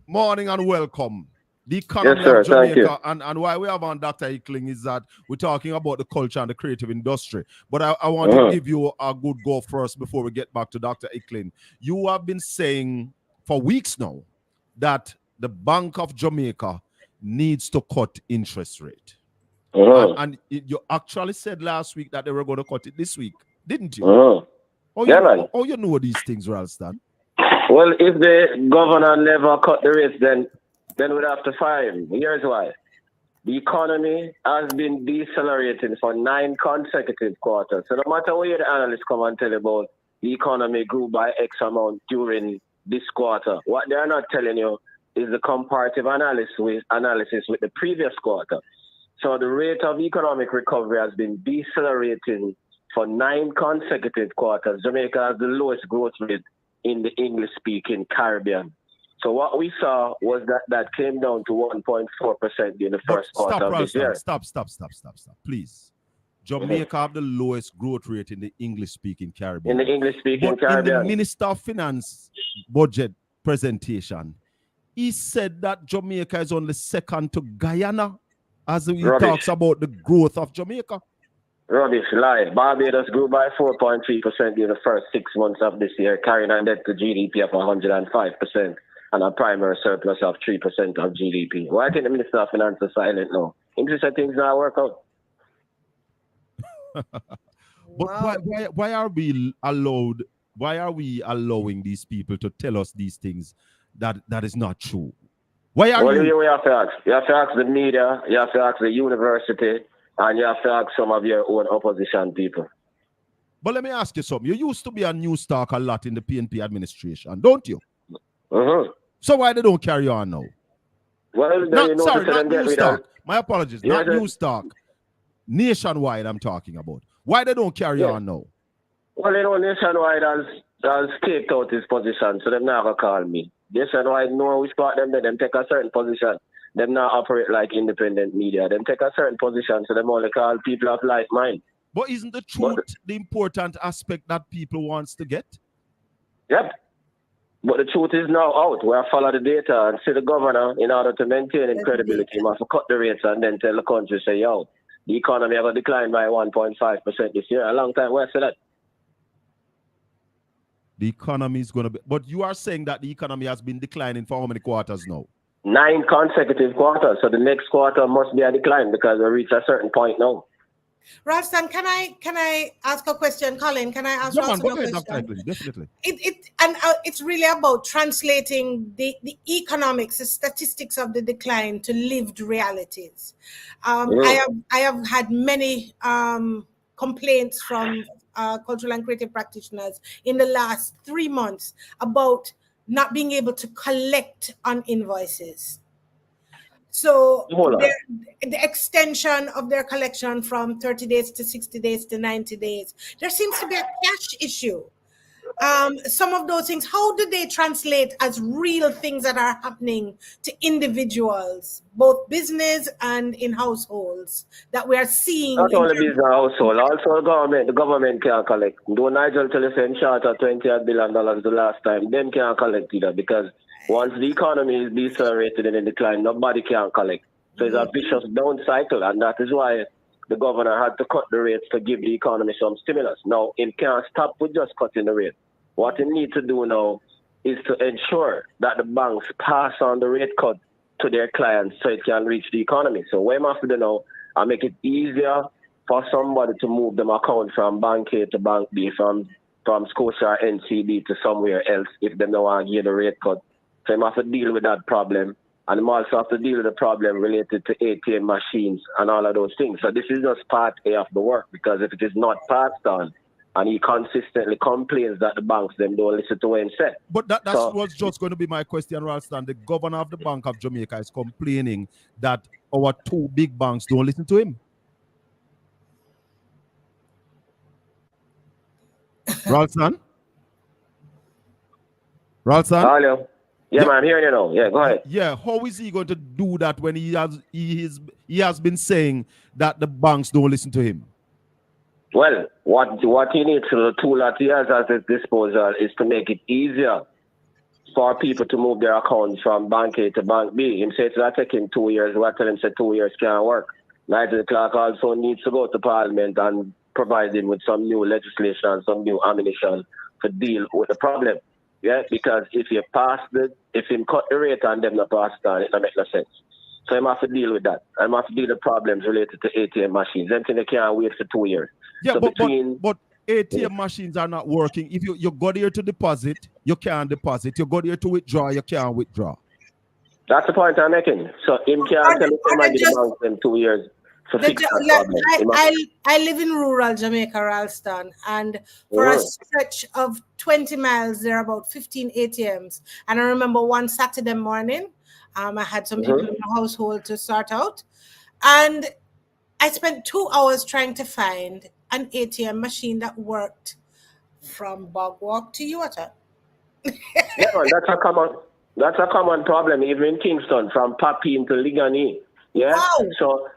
morning and welcome. The economy of Jamaica and why we have on Dr. Eklund is that we're talking about the culture and the creative industry. But I want to give you a good go first before we get back to Dr. Eklund. You have been saying for weeks now that the Bank of Jamaica needs to cut interest rate. And you actually said last week that they were going to cut it this week, didn't you? Oh, you know these things, Ralston. Well, if the governor never cut the rates, then we'd have to fire him. Here's why. The economy has been decelerating for 9 consecutive quarters. So no matter what the analysts come and tell you about the economy grew by X amount during this quarter, what they're not telling you is the comparative analysis with the previous quarter. So the rate of economic recovery has been decelerating for 9 consecutive quarters. Jamaica has the lowest growth rate in the English-speaking Caribbean. So what we saw was that came down to 1.4% in the first quarter of this year. Stop. Please. Jamaica have the lowest growth rate in the English-speaking Caribbean. In the English-speaking Caribbean. In the Minister of Finance budget presentation, he said that Jamaica is only second to Guyana as he talks about the growth of Jamaica. Rubbish, lie. Barbados grew by 4.3% in the first 6 months of this year, carrying a debt to GDP of 105% and a primary surplus of 3% of GDP. Why think the Minister of Finance is silent now? Interesting things not work out. But why are we allowing these people to tell us these things that is not true? Why are you have to ask. You have to ask the media, you have to ask the university, and you have to ask some of your own opposition people. But let me ask you something. You used to be a news talk a lot in the PNP administration, don't you? So why they don't carry on now? Well, not news talk. My apologies. Not news talk. Nationwide, I'm talking about. Why they don't carry on now? Well, Nationwide has kicked out his position, so they're not going to call me. Nationwide, no, we spot them, them take a certain position. Them not operate like independent media. Them take a certain position, so them only call people of like mind. But isn't the truth the important aspect that people wants to get? Yep. But the truth is now out. We have to follow the data and see the governor, in order to maintain his credibility, he must cut the rates and then tell the country, say, yo, the economy have declined by 1.5% this year. A long time, where I say that? The economy is going to be... But you are saying that the economy has been declining for how many quarters now? 9 consecutive quarters. So the next quarter must be a decline because we reach a certain point now. Ralston, can I ask a question? Colin, can I ask Ralston a question? Exactly, definitely. It's really about translating the economics, the statistics of the decline to lived realities. I have had many complaints from cultural and creative practitioners in the last 3 months about not being able to collect on invoices. So the extension of their collection from 30 days to 60 days to 90 days, there seems to be a cash issue. Some of those things, how do they translate as real things that are happening to individuals, both business and in households that we are seeing? Not only business and household, also the government can't collect. Though Nigel tell us short of $20 billion the last time, them can't collect either because once the economy is decelerated and in decline, nobody can collect. So it's a vicious down cycle, and that is why the governor had to cut the rates to give the economy some stimulus. Now, it can't stop with just cutting the rate. What it needs to do now is to ensure that the banks pass on the rate cut to their clients so it can reach the economy. So what I have to do now, I make it easier for somebody to move them account from bank A to bank B, from Scotia or NCB to somewhere else if they don't want to give the rate cut. So I have to deal with that problem. And I also have to deal with the problem related to ATM machines and all of those things. So this is just part A of the work, because if it is not passed on, And he consistently complains that the banks them don't listen to what he said. But that was just going to be my question, Ralston. The governor of the Bank of Jamaica is complaining that our two big banks don't listen to him. Ralston? Hello. Yeah, man, I'm hearing you now. Yeah, go ahead. Yeah, how is he going to do that when he has been saying that the banks don't listen to him? Well, what he needs to, the tool that he has at his disposal is to make it easier for people to move their accounts from bank A to bank B. Him say it's not taking 2 years. What tell him say 2 years can't work. Nigel Clark also needs to go to Parliament and provide him with some new legislation and some new ammunition to deal with the problem. Yeah, because if you if him cut the rate and them not pass it on, it don't make no sense. So I have to deal with that. I have to deal with problems related to ATM machines. Them thing they can't wait for 2 years. Yeah, so but ATM machines are not working. If you go there to deposit, you can't deposit. You go there to withdraw, you can't withdraw. That's the point I'm making. So him can't tell somebody the bank in 2 years to fix that problem. I live in rural Jamaica, Ralston, and for a stretch of 20 miles, there are about 15 ATMs. And I remember one Saturday morning, I had some people in the household to sort out, and I spent 2 hours trying to find an ATM machine that worked from Bogwalk to Uata. Yeah, man, that's a common problem even in Kingston, from Papine to Ligani. Yeah. Wow. So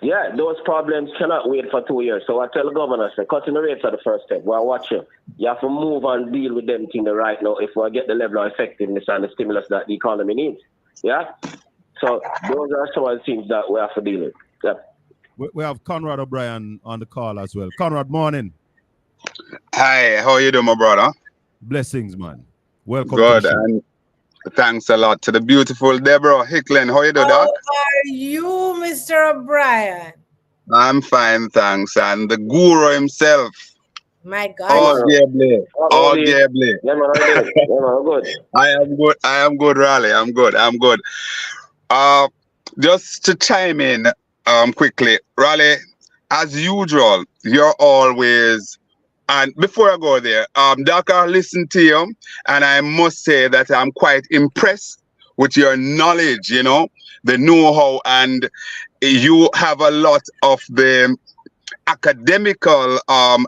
yeah, those problems cannot wait for 2 years. So I tell the governor, say, cutting the rates are the first step. Well, watch you. You have to move and deal with them things right now if we get the level of effectiveness and the stimulus that the economy needs. Yeah. So those are some of the things that we have to deal with. Yeah. We have Conrad O'Brien on the call as well. Conrad, morning. Hi, how are you doing, my brother? Blessings, man. Welcome. Good, and thanks a lot to the beautiful Deborah Hicklin. How are you doing, Doc? How are you, Mr. O'Brien? I'm fine, thanks. And the guru himself. My God. All Gable. Yeah, man, I'm good. I am good, Raleigh. I'm good. Just to chime in quickly, Raleigh, as usual, you're always, and before I go there, Doc, I listened to you, and I must say that I'm quite impressed with your knowledge, you know, the know-how, and you have a lot of the academical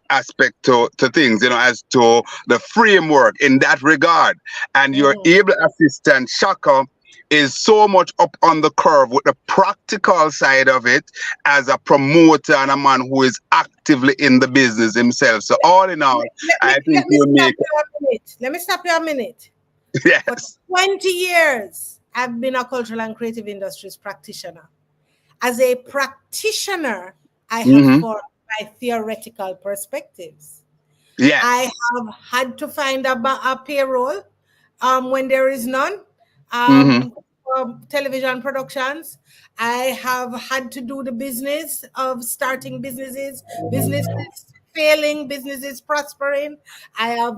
aspect to things, you know, as to the framework in that regard. And your able assistant, SHACKA, is so much up on the curve with the practical side of it as a promoter and a man who is actively in the business himself. So all in all, I think you make... Let me stop you a minute. Yes. For 20 years, I've been a cultural and creative industries practitioner. As a practitioner, I have formed my theoretical perspectives. Yes. I have had to find a payroll when there is none. For television productions, I have had to do the business of starting businesses failing, businesses prospering. I have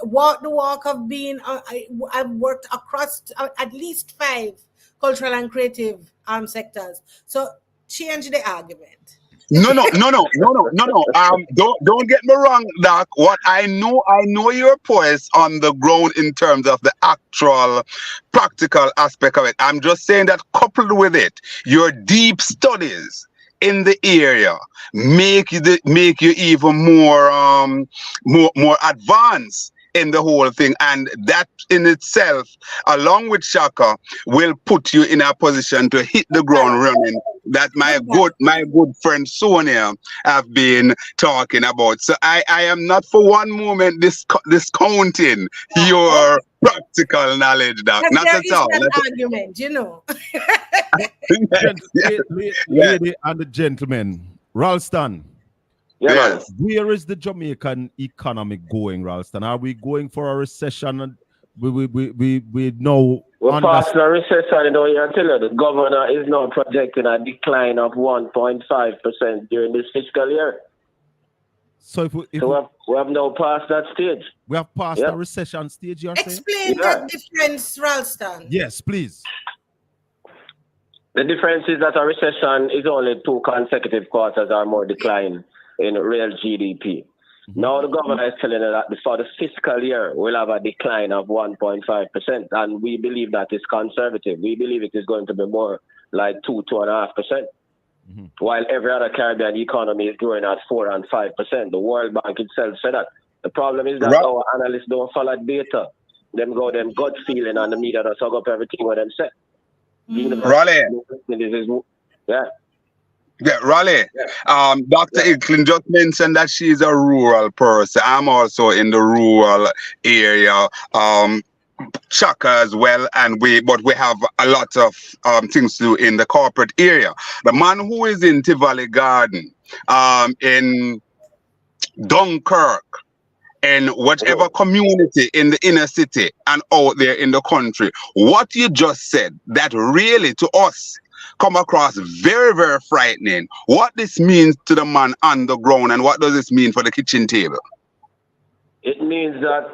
walked the walk of being, I've worked across at least 5 cultural and creative sectors. So change the argument. No. Don't get me wrong, Doc. What I know your poise on the ground in terms of the actual practical aspect of it. I'm just saying that coupled with it, your deep studies in the area make you even more advanced in the whole thing, and that in itself, along with SHACKA, will put you in a position to hit the ground running. That my good friend Sonia have been talking about. So I am not for one moment discounting your practical knowledge, Doc. Not at all. There is an argument, you know. Lady and the gentleman, Ralston. Yes. Where is the Jamaican economy going, Ralston? Are we going for a recession? We know. We're past the recession, you know, I tell you, the governor is now projecting a decline of 1.5% during this fiscal year. So we have now passed that stage. We have passed the recession stage, you're saying? Explain that difference, Ralston. Yes, please. The difference is that a recession is only 2 consecutive quarters or more decline in real GDP. Now the governor is telling us that for the fiscal year, we'll have a decline of 1.5%. And we believe that is conservative. We believe it is going to be more like 2.5%. While every other Caribbean economy is growing at 4 and 5%. The World Bank itself said that. The problem is that our analysts don't follow data. Them gut feeling and the media that suck up everything what them say. Raleigh. Yeah, Raleigh. Dr. Icklin just mentioned that she's a rural person. I'm also in the rural area. SHACKA as well, but we have a lot of things to do in the corporate area. The man who is in Tivoli Garden, in Dunkirk, in whatever community in the inner city and out there in the country, what you just said, that really to us come across very, very frightening. What this means to the man on the ground, and what does this mean for the kitchen table? It means that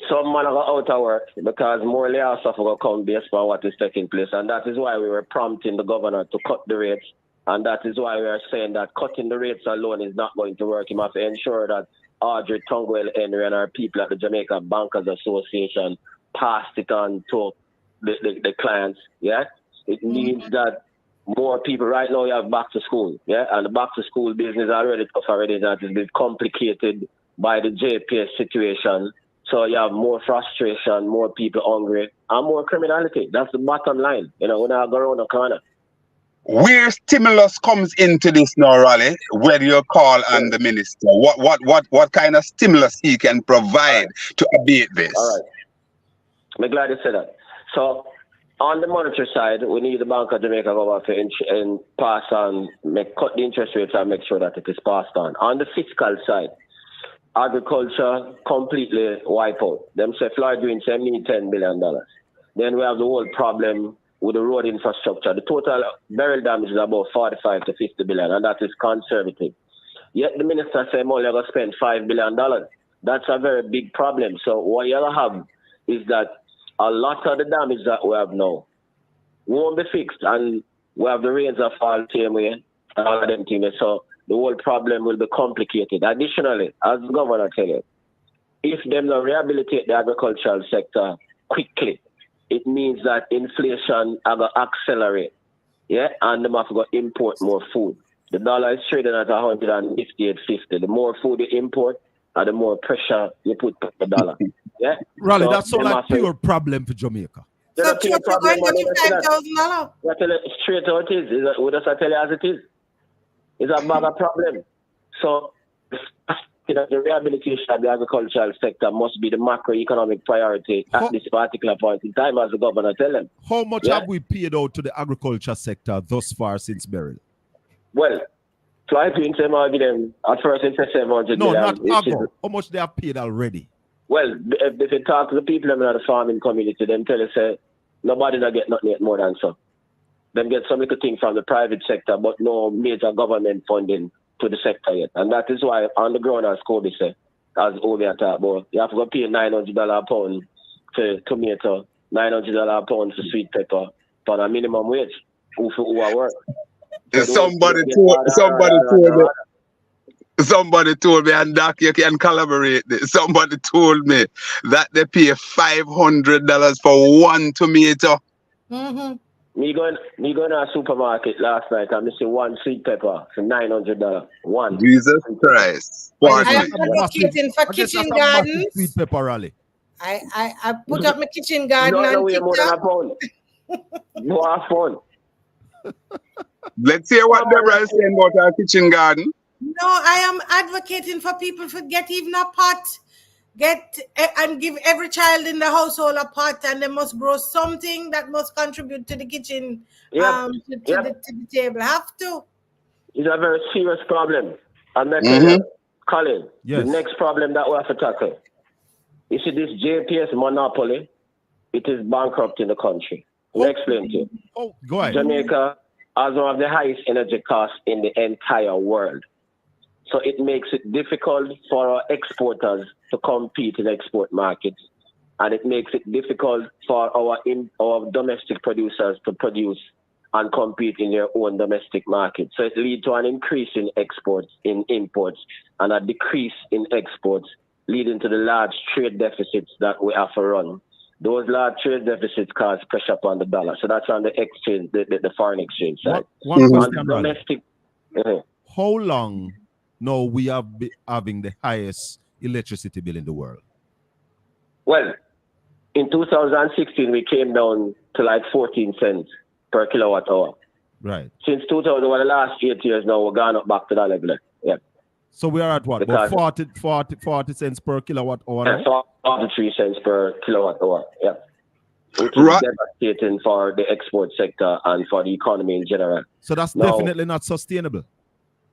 some man are out of work because more layoffs are going to come based on what is taking place. And that is why we were prompting the governor to cut the rates. And that is why we are saying that cutting the rates alone is not going to work. You have to ensure that Audrey Tongwell Henry and our people at the Jamaica Bankers Association passed it on to the clients. Yeah, it means that more people. Right now, you have back to school. Yeah, and the back to school business already tough already. That is been complicated by the JPS situation. So you have more frustration, more people hungry, and more criminality. That's the bottom line. You know, we're not going around the corner. Where stimulus comes into this now, Raleigh, whether you call on the minister, what kind of stimulus he can provide to abate this? All right. I'm glad you said that. So on the monetary side, we need the Bank of Jamaica go back and pass on, cut the interest rates and make sure that it is passed on. On the fiscal side, agriculture completely wipe out. Them say Floyd Green say need $10 billion. Then we have the whole problem with the road infrastructure. The total burial damage is about 45 to 50 billion, and that is conservative. Yet the minister said only going to spend $5 billion. That's a very big problem. So what you'll have is that a lot of the damage that we have now won't be fixed, and we have the rains that fall the same way, and all of them things. So the whole problem will be complicated. Additionally, as the governor tell you, if them not rehabilitate the agricultural sector quickly, it means that inflation will accelerate, yeah, and they have to go import more food. The dollar is trading at 158.50. The more food you import, the more pressure you put on the dollar. Yeah, Raleigh, so that's like pure problem for Jamaica. So you're going to $5,000. Straight out it is. We just tell you as it is. It's a bigger problem. So the rehabilitation of the agricultural sector must be the macroeconomic priority at this particular point in time, as the governor tell them. How much have we paid out to the agriculture sector thus far since burial? Well, Floyd Green said give them at first in 700 No, million. not agro. How much they have paid already? Well, if you talk to the people in the farming community, them tell you say nobody not get nothing more than so. Them get some little thing from the private sector, but no major government funding to the sector yet. And that is why on the ground, as Kobe said, as Obi talked about, you have to go pay $900 a pound for tomato, $900 a pound for sweet pepper, for a minimum wage. Who are work. So somebody told me, and Doc, you can collaborate this. Somebody told me that they pay $500 for one tomato. Me going to a supermarket last night and I see one sweet pepper for $900. One. Jesus Christ. I'm advocating for kitchen gardens. Sweet pepper, Raleigh. I put up my kitchen garden on TikTok. More than a pound. More fun. Let's hear what Deborah is saying about our kitchen garden. No, I am advocating for people to get even a pot. And give every child in the household a pot, and they must grow something that must contribute to the kitchen, to the table. Have to. It's a very serious problem. And Colin, the next problem that we have to tackle. You see, this JPS monopoly, it is bankrupt in the country. Let me explain to you. Go ahead. Jamaica has one of the highest energy costs in the entire world. So it makes it difficult for our exporters to compete in export markets. And it makes it difficult for our domestic producers to produce and compete in your own domestic market. So it leads to an increase in exports, in imports, and a decrease in exports, leading to the large trade deficits that we have to run. Those large trade deficits cause pressure upon the dollar. So that's on the exchange, the foreign exchange side. One On question, the domestic. How long now we have been having the highest electricity bill in the world? Well, in 2016, we came down to like 14 cents per kilowatt hour. Right. Since 2000, over the last 8 years now, we're gone up back to that level. Yeah. So we are at what? About 40 cents per kilowatt hour now? Yeah, 43 cents per kilowatt hour. Yeah. Which is devastating for the export sector and for the economy in general. So that's definitely not sustainable.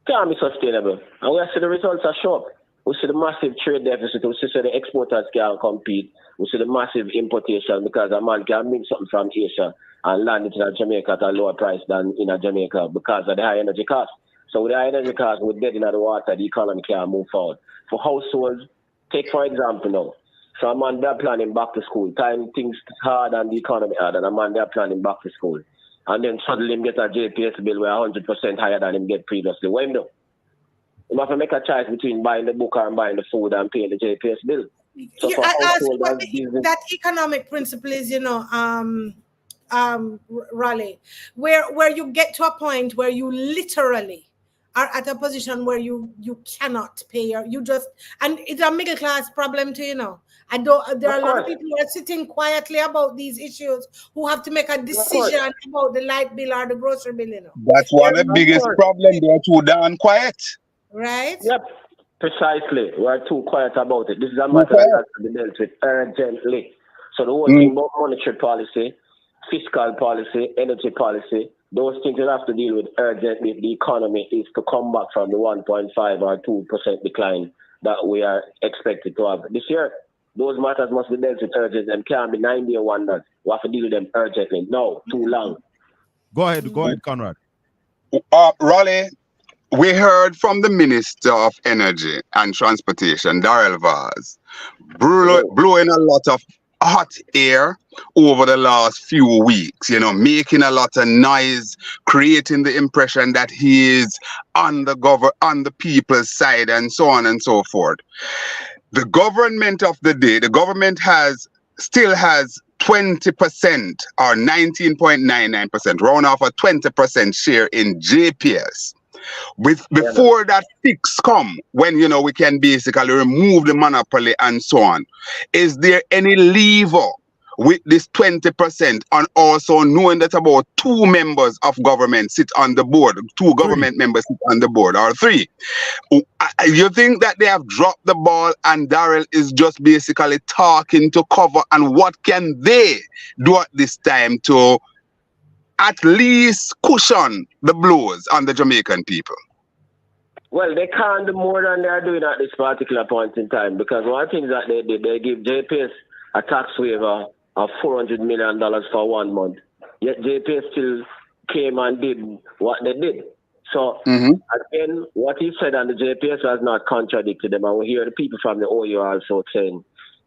Can't be sustainable. And we see the results are sharp. We see the massive trade deficit. We see the exporters can't compete. We see the massive importation because a man can bring something from Asia and land it in Jamaica at a lower price than in Jamaica because of the high energy cost. So with the high energy cost, with dead in the water, the economy can't move forward. For households, take for example now. So a man they're planning back to school. Time things hard and the economy hard, and a man they're planning back to school. And then suddenly him get a JPS bill where 100% higher than him get previously. What him do? He have to make a choice between buying the book and buying the food and paying the JPS bill. So Yeah, that economic principle is, Raleigh, where you get to a point where you literally are at a position where you cannot pay and it's a middle class problem too, there are a lot of people who are sitting quietly about these issues who have to make a decision about the light bill or the grocery bill, That's one of the biggest problems. They're too darn quiet. Right? Yep, precisely. We're too quiet about it. This is a matter that has to be dealt with urgently. So the whole thing about monetary policy, fiscal policy, energy policy, those things you have to deal with urgently if the economy is to come back from the 1.5 or 2% decline that we are expected to have this year. Those matters must be dealt with urgently. Them can't be 9-day wonders. We have to deal with them urgently. No, too long. Go ahead, Conrad. Raleigh, we heard from the Minister of Energy and Transportation, Darrell Vaz, blowing a lot of hot air over the last few weeks, making a lot of noise, creating the impression that he is on the people's side and so on and so forth. The government of the day, the government still has 20% or 19.99%, round off a 20% share in JPS. Before that fix come, when we can basically remove the monopoly and so on, is there any lever with this 20% and also knowing that about 2 members of government sit on the board, 2 government members sit on the board, or 3? You think that they have dropped the ball and Darrell is just basically talking to cover, and what can they do at this time to at least cushion the blows on the Jamaican people? Well, they can't do more than they are doing at this particular point in time, because one thing that they did, they give JPS a tax waiver of $400 million for 1 month. Yet JPS still came and did what they did. So, again, what he said and the JPS has not contradicted them. And we hear the people from the OU also saying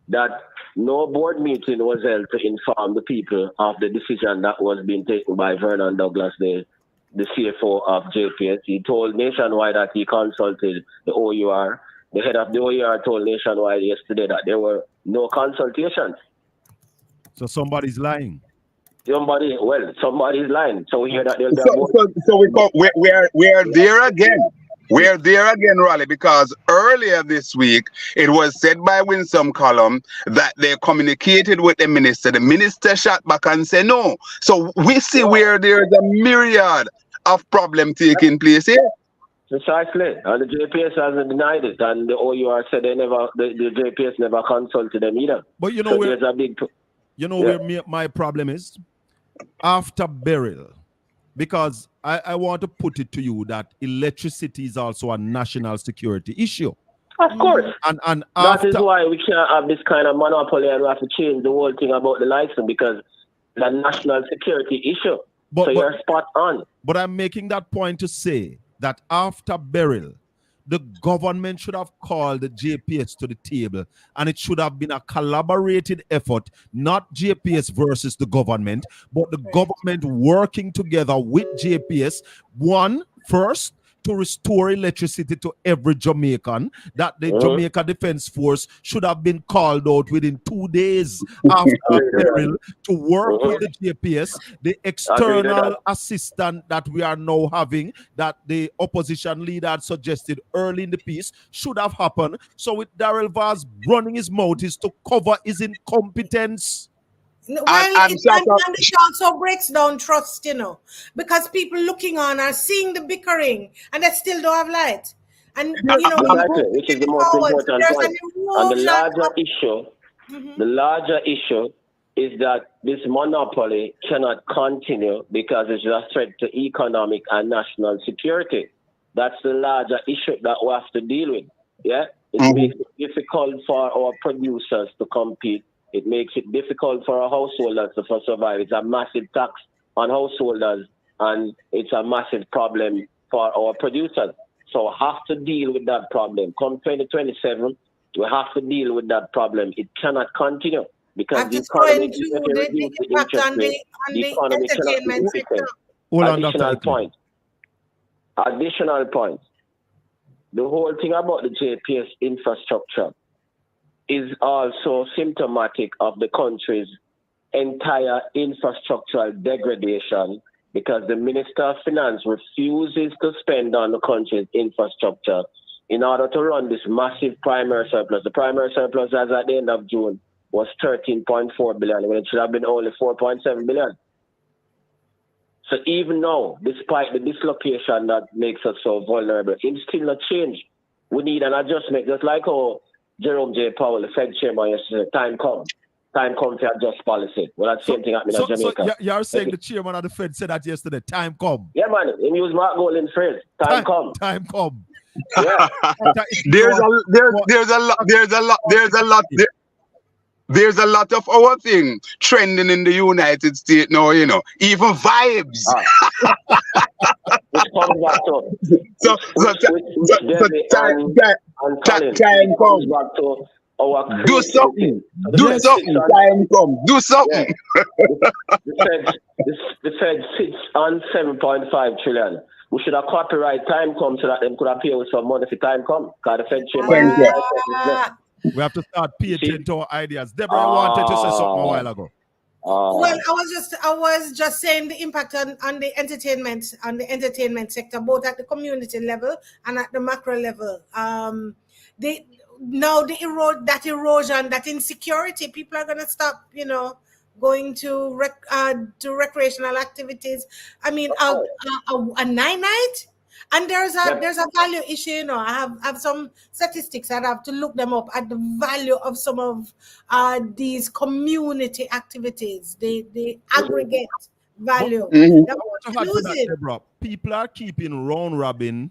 that no board meeting was held to inform the people of the decision that was being taken by Vernon Douglas, the CFO of JPS. He told Nationwide that he consulted the OUR. The head of the OUR told Nationwide yesterday that there were no consultations. So somebody's lying. Somebody's lying. So we hear that there'll be we are there again. We're there again, Raleigh, because earlier this week, it was said by Winsome Column that they communicated with the minister. The minister shot back and said no. So we see where there's a myriad of problems taking place here. Precisely. And the JPS hasn't denied it. And the OUR said the JPS never consulted them either. But there's a big... where my problem is? After Beryl, because I want to put it to you that electricity is also a national security issue. Of course. And that is why we can't have this kind of monopoly, and we have to change the whole thing about the license, because the national security issue. So you're spot on. But I'm making that point to say that after Beryl, the government should have called the JPS to the table, and it should have been a collaborated effort, not JPS versus the government, but the government working together with JPS. One, first, to restore electricity to every Jamaican, that the Jamaica Defense Force should have been called out within 2 days after peril to work with the JPS, the external assistant that we are now having, that the opposition leader had suggested early in the piece, should have happened. So with Daryl Vaz running his mouth is to cover his incompetence. Well, and it also breaks down trust, you know, because people looking on are seeing the bickering and they still don't have light. And, you know, which is the most important point. And the larger issue is that this monopoly cannot continue because it's a threat to economic and national security. That's the larger issue that we have to deal with. Yeah, it makes it difficult for our producers to compete. It makes it difficult for our householders to survive. It's a massive tax on householders, and it's a massive problem for our producers. So we have to deal with that problem. Come 2027, we have to deal with that problem. It cannot continue because the economy, the impact on the entertainment sector. Additional point. The whole thing about the JPS infrastructure is also symptomatic of the country's entire infrastructural degradation because the Minister of Finance refuses to spend on the country's infrastructure in order to run this massive primary surplus. The primary surplus as at the end of June was 13.4 billion when it should have been only 4.7 billion. So even now, despite the dislocation that makes us so vulnerable, it's still not changed. We need an adjustment, just like how Jerome J. Powell, the Fed chairman, yesterday, time come to adjust policy. Well, that's the same thing happening in Jamaica. So you're saying the chairman of the Fed said that yesterday, time come. Yeah, man. He used Mark Golding's phrase, time come. Time come. Yeah. There's a lot of our thing trending in the United States now, you know, even vibes. Which comes back to time come. Do something. Time come. Do something. The Fed sits on 7.5 trillion. We should have copyright time come so that them could appear with some money for time come. Because the Fed chairman. We have to start paying attention to our ideas. Deborah wanted to say something a while ago. Well, I was just saying the impact on the entertainment sector, both at the community level and at the macro level. That erosion, that insecurity, people are gonna stop, you know, going to recreational activities. I mean, a night. And there's a value issue, you know. I have some statistics. I'd have to look them up at the value of some of these community activities. They aggregate value. People are keeping round robin,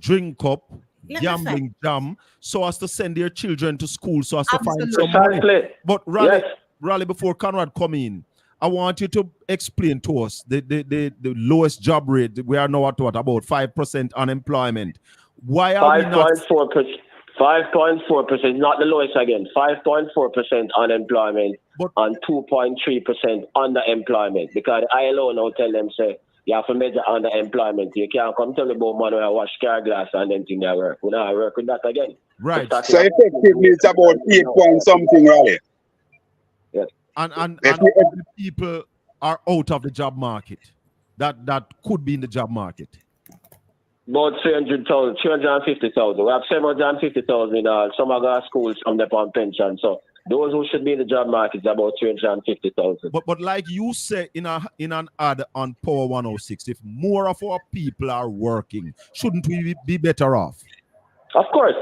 drink up, gambling jam, so as to send their children to school, so as to find some money. But Raleigh, before Conrad come in, I want you to explain to us the lowest job rate. We are now at what, about 5% unemployment. Why are 5.4%? 5.4%, not the lowest again. 5.4% unemployment and 2.3% underemployment. Because I alone now tell them, say, you have to measure underemployment. You can't come tell me about money and wash car glass and then think they work. We don't work with that again. Right. So effectively it's about 8 point something, right? Yes. And the people are out of the job market that could be in the job market. About 300,000, 350,000. We have 750,000 in some of our schools from the pension. So those who should be in the job market is about 350,000. But like you say in an ad on Power 106, if more of our people are working, shouldn't we be better off? Of course.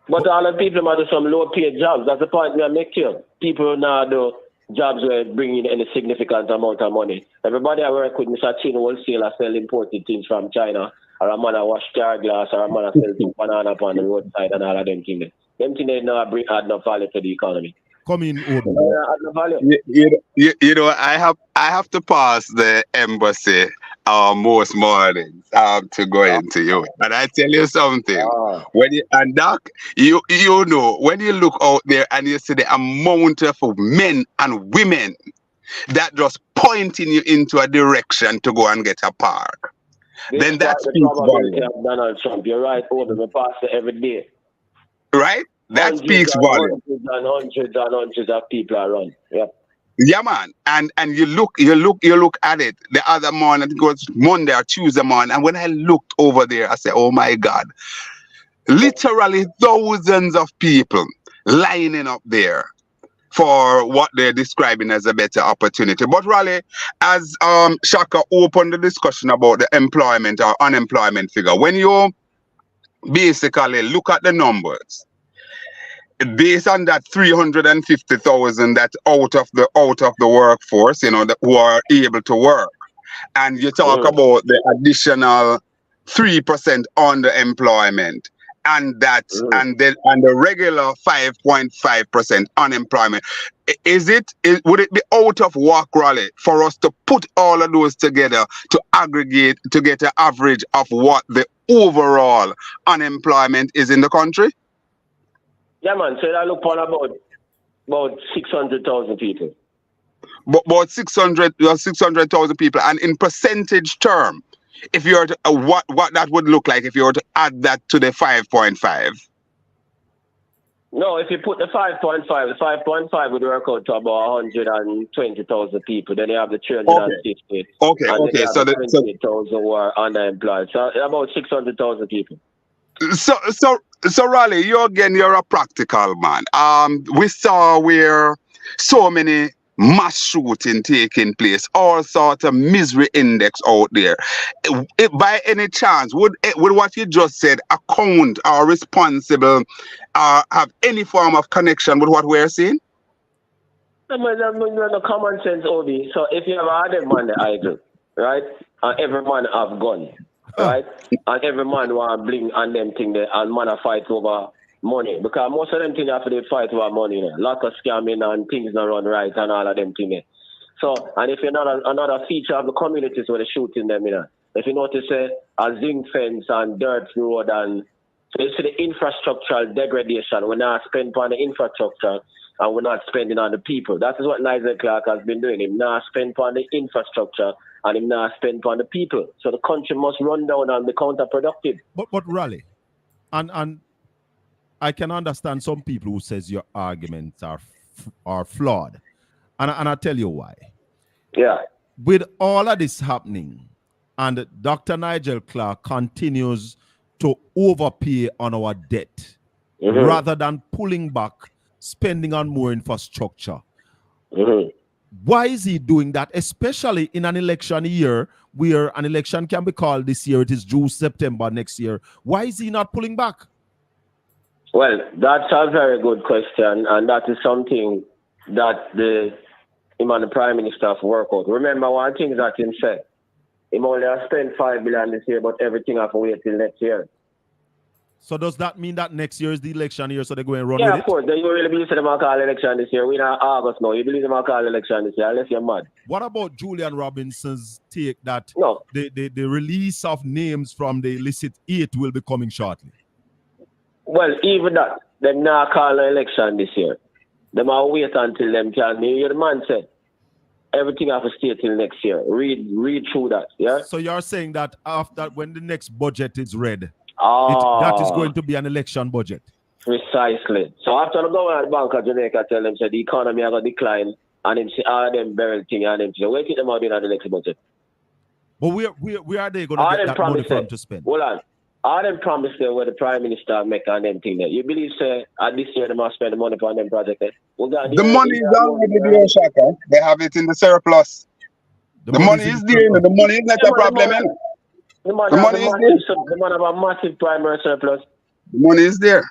But all the people might do some low-paid jobs. That's the point we are making. People now do jobs where bring in any significant amount of money. Everybody I work with, Mr. Chin wholesale, sell imported things from China, or a man wash car glass, or a man sell banana on the roadside and all of them things. Them things they now add no value to the economy. Come in, Obi. You know, I have to pass the embassy most mornings to go into you. And I tell you something, when you and Doc, you know, when you look out there and you see the amount of men and women that just pointing you into a direction to go and get a park, then that speaks volumes. Donald Trump, you're right, over the past every day. Right? That speaks volumes. Hundreds and hundreds of people are running. Yeah. Yeah, man. And you look at it the other morning, I think it was Monday or Tuesday morning, and when I looked over there, I said, oh my God, literally thousands of people lining up there for what they're describing as a better opportunity. But Raleigh, as SHACKA opened the discussion about the employment or unemployment figure, when you basically look at the numbers, based on that 350,000 that's out of the workforce, you know, who are able to work, and you talk about the additional 3% underemployment, and that and the regular 5.5% unemployment, would it be out of whack, Raleigh, for us to put all of those together to aggregate to get an average of what the overall unemployment is in the country? Yeah, man. So I look for about 600,000 people. But about 600,000 people, and in percentage term, if you were to what that would look like if you were to add that to the 5.5. No, if you put the 5.5, the 5.5 would work out to about 120,000 people. Then you have the 360. Okay. So the 20,000 who are unemployed. So about 600,000 people. So Raleigh, you're a practical man. We saw where so many mass shooting taking place, all sorts of misery index out there. By any chance, would what you just said account or responsible have any form of connection with what we're seeing? No common sense, Obi. So if you have a man idle, right, and every man have gun, right, and every man want bling and them thing there, and man a fight over money, because most of them things have to fight over money, you know. Lot of scamming and things not run right and all of them things. So, and if you're not another feature of the communities where they're shooting them, you know, if you notice a zinc fence and dirt road, and so you see the infrastructural degradation, we're not spending on the infrastructure and we're not spending on the people. That is what Nigel Clark has been doing. Him not spend on the infrastructure and him not spend on the people. So the country must run down and be counterproductive. But Raleigh, and I can understand some people who says your arguments are flawed. And I tell you why. Yeah. With all of this happening, and Dr. Nigel Clark continues to overpay on our debt rather than pulling back, spending on more infrastructure. Why is he doing that, especially in an election year where an election can be called this year? It is due September next year. Why is he not pulling back? Well, that's a very good question, and that is something that him and the Prime Minister have worked out. Remember one thing that him said, him only has spent $5 billion this year, but everything have to wait till next year. So does that mean that next year is the election year, so they're going to run with it? Yeah, of course. Then you really believe them will call election this year. We're in August now. You believe them will call election this year, unless you're mad. What about Julian Robinson's take that no, the release of names from the illicit 8 will be coming shortly? Well, even that, them not call an election this year. Them will wait until them can. The man said, everything have to stay till next year. Read through that, yeah? So you're saying that after, when the next budget is read, that is going to be an election budget? Precisely. So after the government Bank of Jamaica tell them, say the economy are going to decline, and them say all them barrel thing, and them say, wait till them out in the next budget. But where are they going to get that money from to spend? Hold on. All them promise there where the Prime Minister make on them thing there. You believe, say, this year they must spend the money on them project there? The money is already there, SHACKA. They have it in the surplus. The money is there. The money is not a problem. The money is there. The money have a massive primary surplus. The money is there.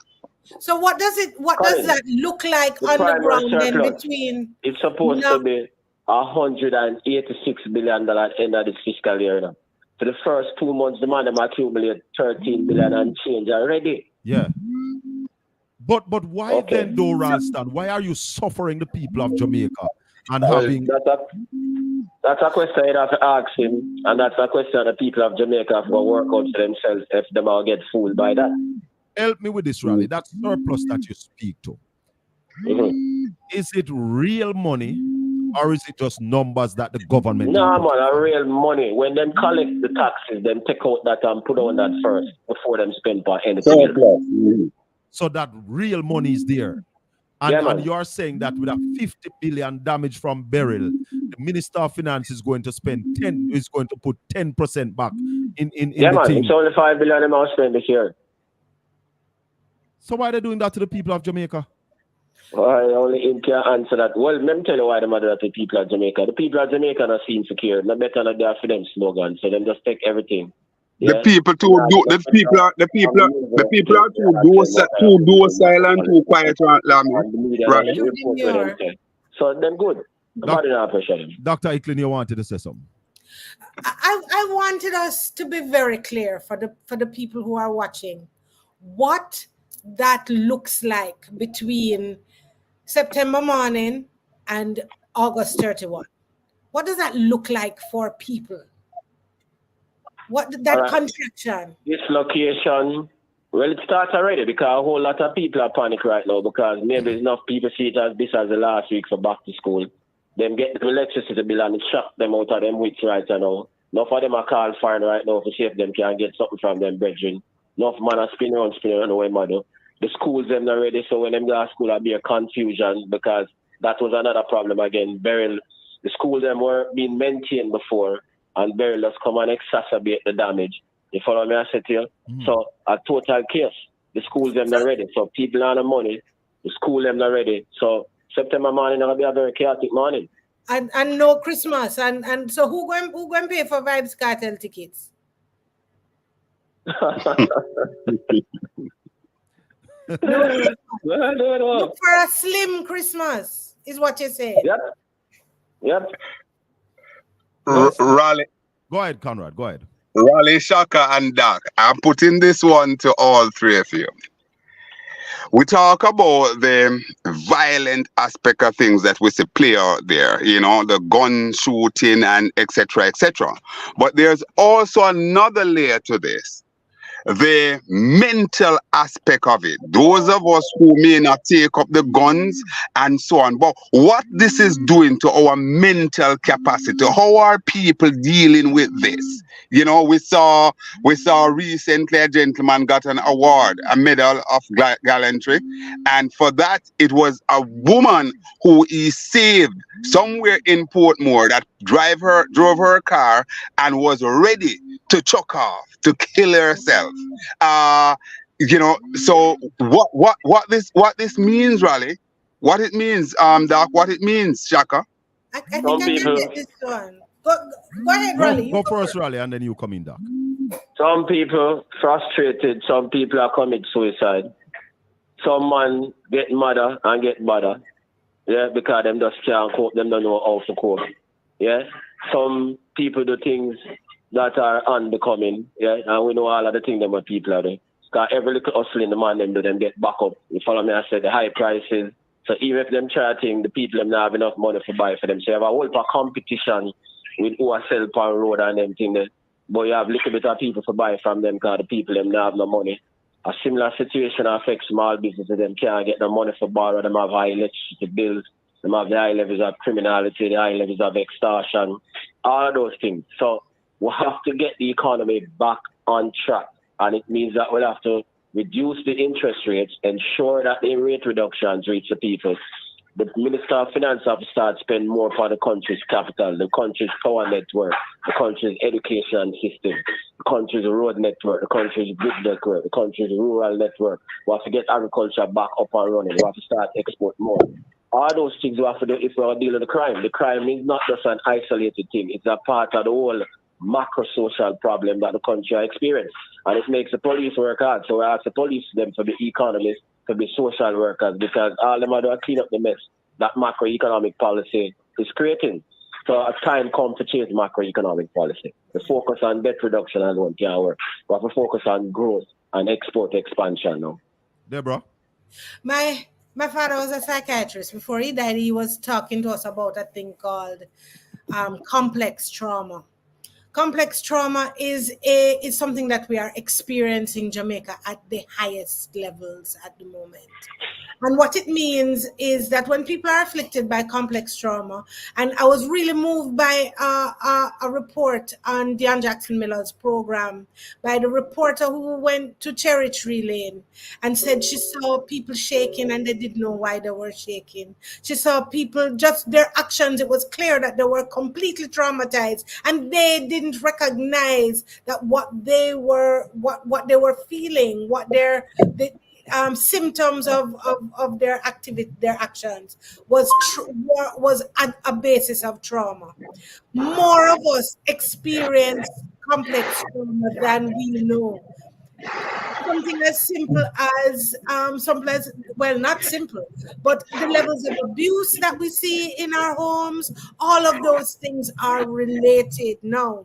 So what does that look like on the ground then between? It's supposed to be $186 billion at the end of this fiscal year now. For the first 2 months, the man accumulated 13 billion and change already. Yeah. But why then, though, Ralston? Why are you suffering the people of Jamaica and having? That's a question you have to ask him, and that's a question the people of Jamaica have to work out for themselves if them all get fooled by that. Help me with this, Raleigh. That surplus that you speak to. Is it real money or is it just numbers that the government? No, man, a real money. When them collect the taxes, them take out that and put on that first before them spend for anything else. So that real money is there. And you're saying that with a 50 billion damage from Beryl, the Minister of Finance is going to spend is going to put 10% back in the thing. It's only 5 billion amount spent this year. So why are they doing that to the people of Jamaica? Well, only him can answer that. Well, let me tell you why they do that to the people of Jamaica. The people of Jamaica are seen secure. No better than their for them slogan. So them just take everything. The people too do the people are too docile and too quiet, right? So them good. Dr. Icklin, you wanted to say something. I wanted us to be very clear for the people who are watching what that looks like between September morning and August 31. What does that look like for people? What that contraction? Dislocation. Well, it starts already because a whole lot of people are panic right now because maybe enough people see it as this as the last week for back to school. Them get the electricity bill and it shock them out of them wits right now. Enough of them are called foreign right now to see if them can get something from them brethren. Enough man are spinning around away mother. The schools them not ready, so when them go to school there'll be a confusion because that was another problem again. Beryl, the school them were being maintained before. And Beryl just come and exacerbate the damage. You follow me? I said to you. So a total chaos. The schools them not ready. So people are the money. The school them not ready. So September morning gonna be a very chaotic morning. And no Christmas. And so who going pay for Vibes Cartel tickets? Look for a slim Christmas, is what you say. Yep. Raleigh. Go ahead, Conrad. Go ahead. Raleigh, Shaka, and Doc. I'm putting this one to all three of you. We talk about the violent aspect of things that we see play out there, you know, the gun shooting and etc., etc. But there's also another layer to this. The mental aspect of it. Those of us who may not take up the guns and so on, but what this is doing to our mental capacity, how are people dealing with this? You know, we saw recently a gentleman got an award, a medal of gallantry, and for that it was a woman who he saved somewhere in Portmore that drove her car and was ready to chuck off, to kill herself. You know, so what this means, Raleigh? What it means, Doc? What it means, Shaka? I think I can get this one. Go ahead, Raleigh. Go first, Raleigh, and then you come in, Doc. Some people frustrated. Some people are commit suicide. Some man get madder and get badder. Yeah, because them just can't cope. Them don't know how to cope. Yeah. Some people do things that are unbecoming, yeah, and we know all of the things that people are doing. Because every little hustling the man them do, them get back up. You follow me? I said the high prices. So even if them charting, the people them not have enough money to buy for them. So you have a whole competition with who are sell on road and them thing there. But you have little bit of people to buy from them because the people them not have no money. A similar situation affects small businesses. Them can't get the money for borrow. Them have high electricity bills. Them have the high levels of criminality, the high levels of extortion, all of those things. So we have to get the economy back on track. And it means that we'll have to reduce the interest rates, ensure that the rate reductions reach the people. The Minister of Finance have to start spending more for the country's capital, the country's power network, the country's education system, the country's road network, the country's grid network, the country's rural network. We have to get agriculture back up and running. We have to start export more. All those things we have to do if we are dealing with the crime. The crime is not just an isolated thing. It's a part of the whole macro-social problem that the country experiences. And it makes the police work hard. So we ask the police them to be economists, to be social workers, because all them are to clean up the mess that macroeconomic policy is creating. So a time comes to change macroeconomic policy. The focus on debt reduction alone can't work. We have to focus on growth and export expansion now. Deborah? My father was a psychiatrist. Before he died, he was talking to us about a thing called complex trauma. Complex trauma is something that we are experiencing in Jamaica at the highest levels at the moment. And what it means is that when people are afflicted by complex trauma, and I was really moved by a report on Dion Jackson Miller's program by the reporter who went to Cherry Tree Lane and said she saw people shaking and they didn't know why they were shaking. She saw people, just their actions, it was clear that they were completely traumatized and they didn't recognize that what they were feeling, what the symptoms of their actions was a basis of trauma. More of us experience complex trauma than we know. Something as simple as well, not simple, but the levels of abuse that we see in our homes, all of those things are related now.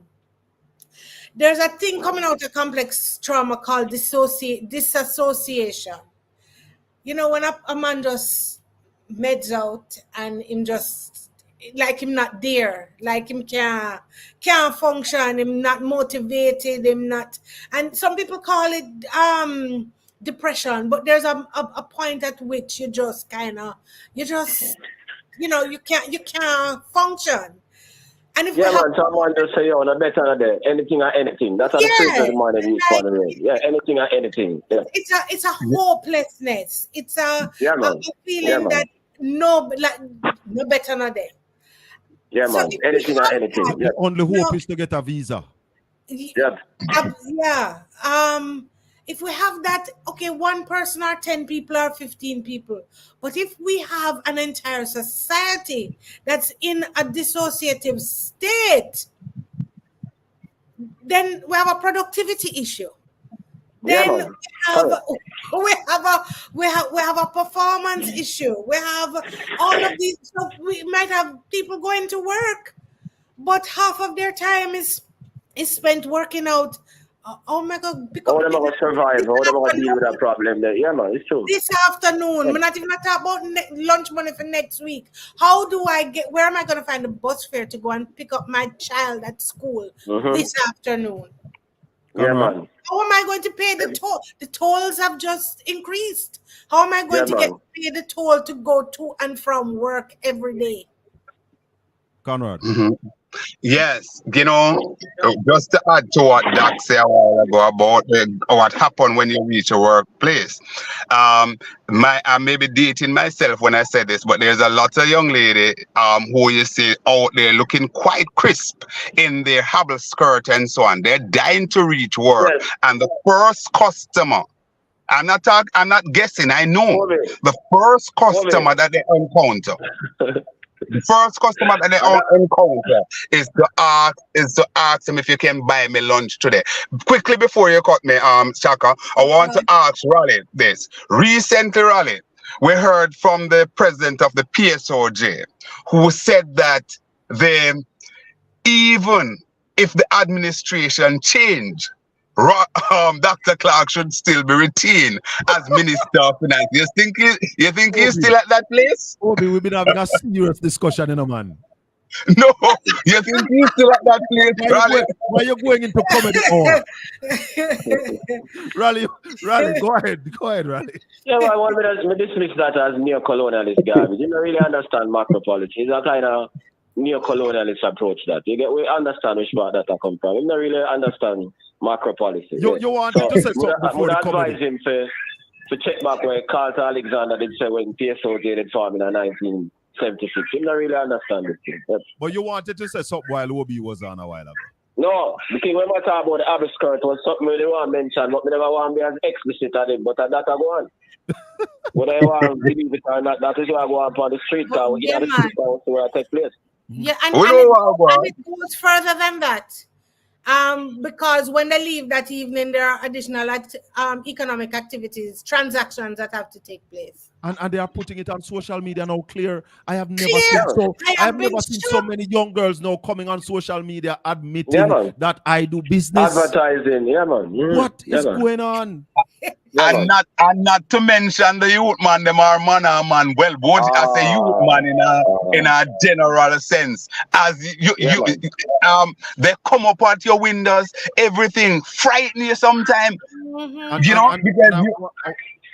There's a thing coming out of complex trauma called disassociation. You know, when a man just meds out and him just like him not there, like him can't function, him not motivated, him not, and some people call it depression, but there's a point at which you just you can't function. And if yeah, man, someone just say, yo, no better than that. Anything or anything. That's how the spirit of the man in each one of them. Yeah, anything or anything. Yeah. It's a hopelessness. It's a feeling that no better than that. Yeah, so man, anything or anything. The only hope is to get a visa. Yeah. If we have that, okay, one person or 10 people or 15 people. But if we have an entire society that's in a dissociative state, then we have a productivity issue. Then we have a performance issue. We have all of these stuff. We might have people going to work, but half of their time is spent working out. Oh my God! How am I going to survive? How am I going to deal with that problem there? Yeah, man, it's true. This afternoon, we're not even talking about lunch money for next week. How do I get? Where am I going to find the bus fare to go and pick up my child at school this afternoon? Yeah, man. How am I going to pay the toll? The tolls have just increased. How am I going to pay the toll to go to and from work every day? Conrad. Yes, you know, just to add to what Doc said a while ago about what happened when you reach a workplace. I may be dating myself when I said this, but there's a lot of young lady who you see out there looking quite crisp in their habit skirt and so on. They're dying to reach work, and the first customer. I'm not guessing. I know the first customer that they encounter. The first customer that they encounter is to ask them if you can buy me lunch today. Quickly before you cut me, Shaka, I want to ask Raleigh this. Recently, Raleigh, we heard from the president of the PSOJ who said that even if the administration change, Dr. Clark should still be retained as Minister of Finance. You think he's still at that place? Obi, we've been having a serious discussion, man. No, you think he's still at that place? Why are you going into comedy? Raleigh, go ahead, Raleigh. Yeah, well, I want to dismiss that as neo-colonialist garbage. You don't really understand macro policy. It's a kind of neo-colonialist approach that we understand which part that come from. We don't really understand macro policy. You wanted to say something before the comedy. Advise him to check back where Carter Alexander did say when PSOJ did farm in 1976. He don't really understand this thing. But you wanted to say something while Obi was on a while ago. No, because when I talk about the Abbey skirt was something we want to mention, but we never want to be as explicit at it, but that I go on. Whether I want to believe it or not, that is why I go up on the street car. We get the street car where I take place. Yeah, and it goes further than that. Because when they leave that evening, there are additional economic activities, transactions that have to take place. And they are putting it on social media now. Clear. I have never Clear. seen so. I I have have been never seen so shocked. many young girls now coming on social media Yeah, admitting man. that I do business. Advertising. Yeah, man. What Yeah, is man. going on? Yeah, And man. not to mention the youth man, them are man. Well, both I say youth man in a general sense. As Yeah, man. they come up at your windows, everything frighten you sometimes. Mhm. You know, because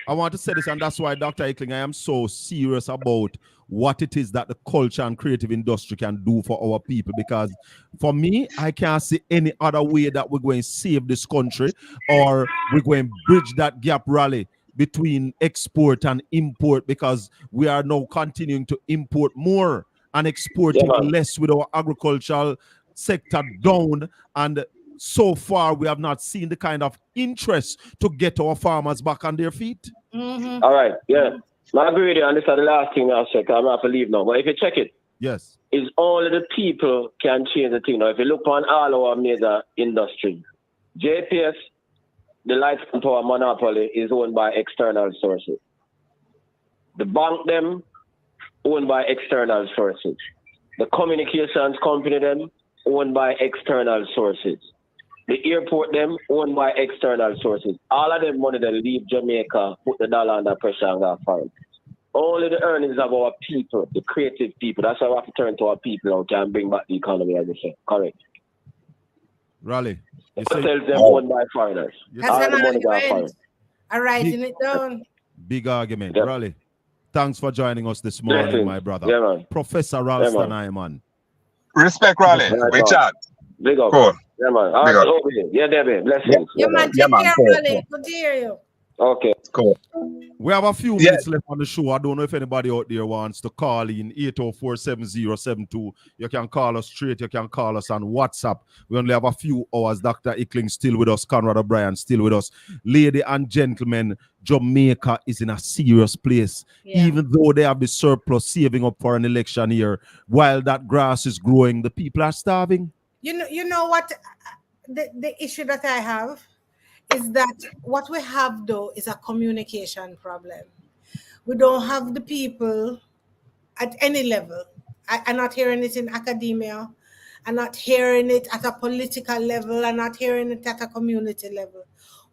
I want to say this, and that's why, Dr. Ickling, I am so serious about what it is that the culture and creative industry can do for our people. Because for me, I can't see any other way that we're going to save this country or we're going to bridge that gap, Raleigh, between export and import, because we are now continuing to import more and exporting Yeah, man. less with our agricultural sector down. And so far, we have not seen the kind of interest to get our farmers back on their feet. Mhm. All right. Yeah. I agree with you. And this is the last thing I'll check. I'm going to have to leave now. But if you check it, Yes. is only the people can change the thing. Now, if you look on all our major industries, JPS, the light and power monopoly, is owned by external sources. The bank, them, owned by external sources. The communications company, them, owned by external sources. The airport, them, owned by external sources. All of them money that leave Jamaica, put the dollar under pressure and go foreign. Only the earnings of our people, the creative people, that's why we have to turn to our people now, can bring back the economy, as you say. Correct. Raleigh. The cartels, them owned by foreigners. Yes, That's All an the money got foreign. argument. I'm writing it down. Big argument. Yep. Raleigh, thanks for joining us this morning, Blessings. my brother. Yeah, man. Professor Ralston Iman. respect, Raleigh. Yeah, We man. chat. Big up. Cool. Yeah, man. All Big right, up. over here. Yeah, Debbie. Blessings. Yeah, man. Yeah, Take man. care, Cool. Raleigh. Good to hear you. Okay. Cool. We have a few Yeah. minutes left on the show. I don't know if anybody out there wants to call in 804-7072. You can call us straight. You can call us on WhatsApp. We only have a few hours. Dr. Ickling still with us. Conrad O'Brien still with us. Lady and gentlemen, Jamaica is in a serious place. Yeah. Even though they have the surplus saving up for an election year, while that grass is growing, the people are starving. You know what? The issue that I have is that what we have though is a communication problem. We don't have the people at any level. I'm not hearing it in academia. I'm not hearing it at a political level. I'm not hearing it at a community level,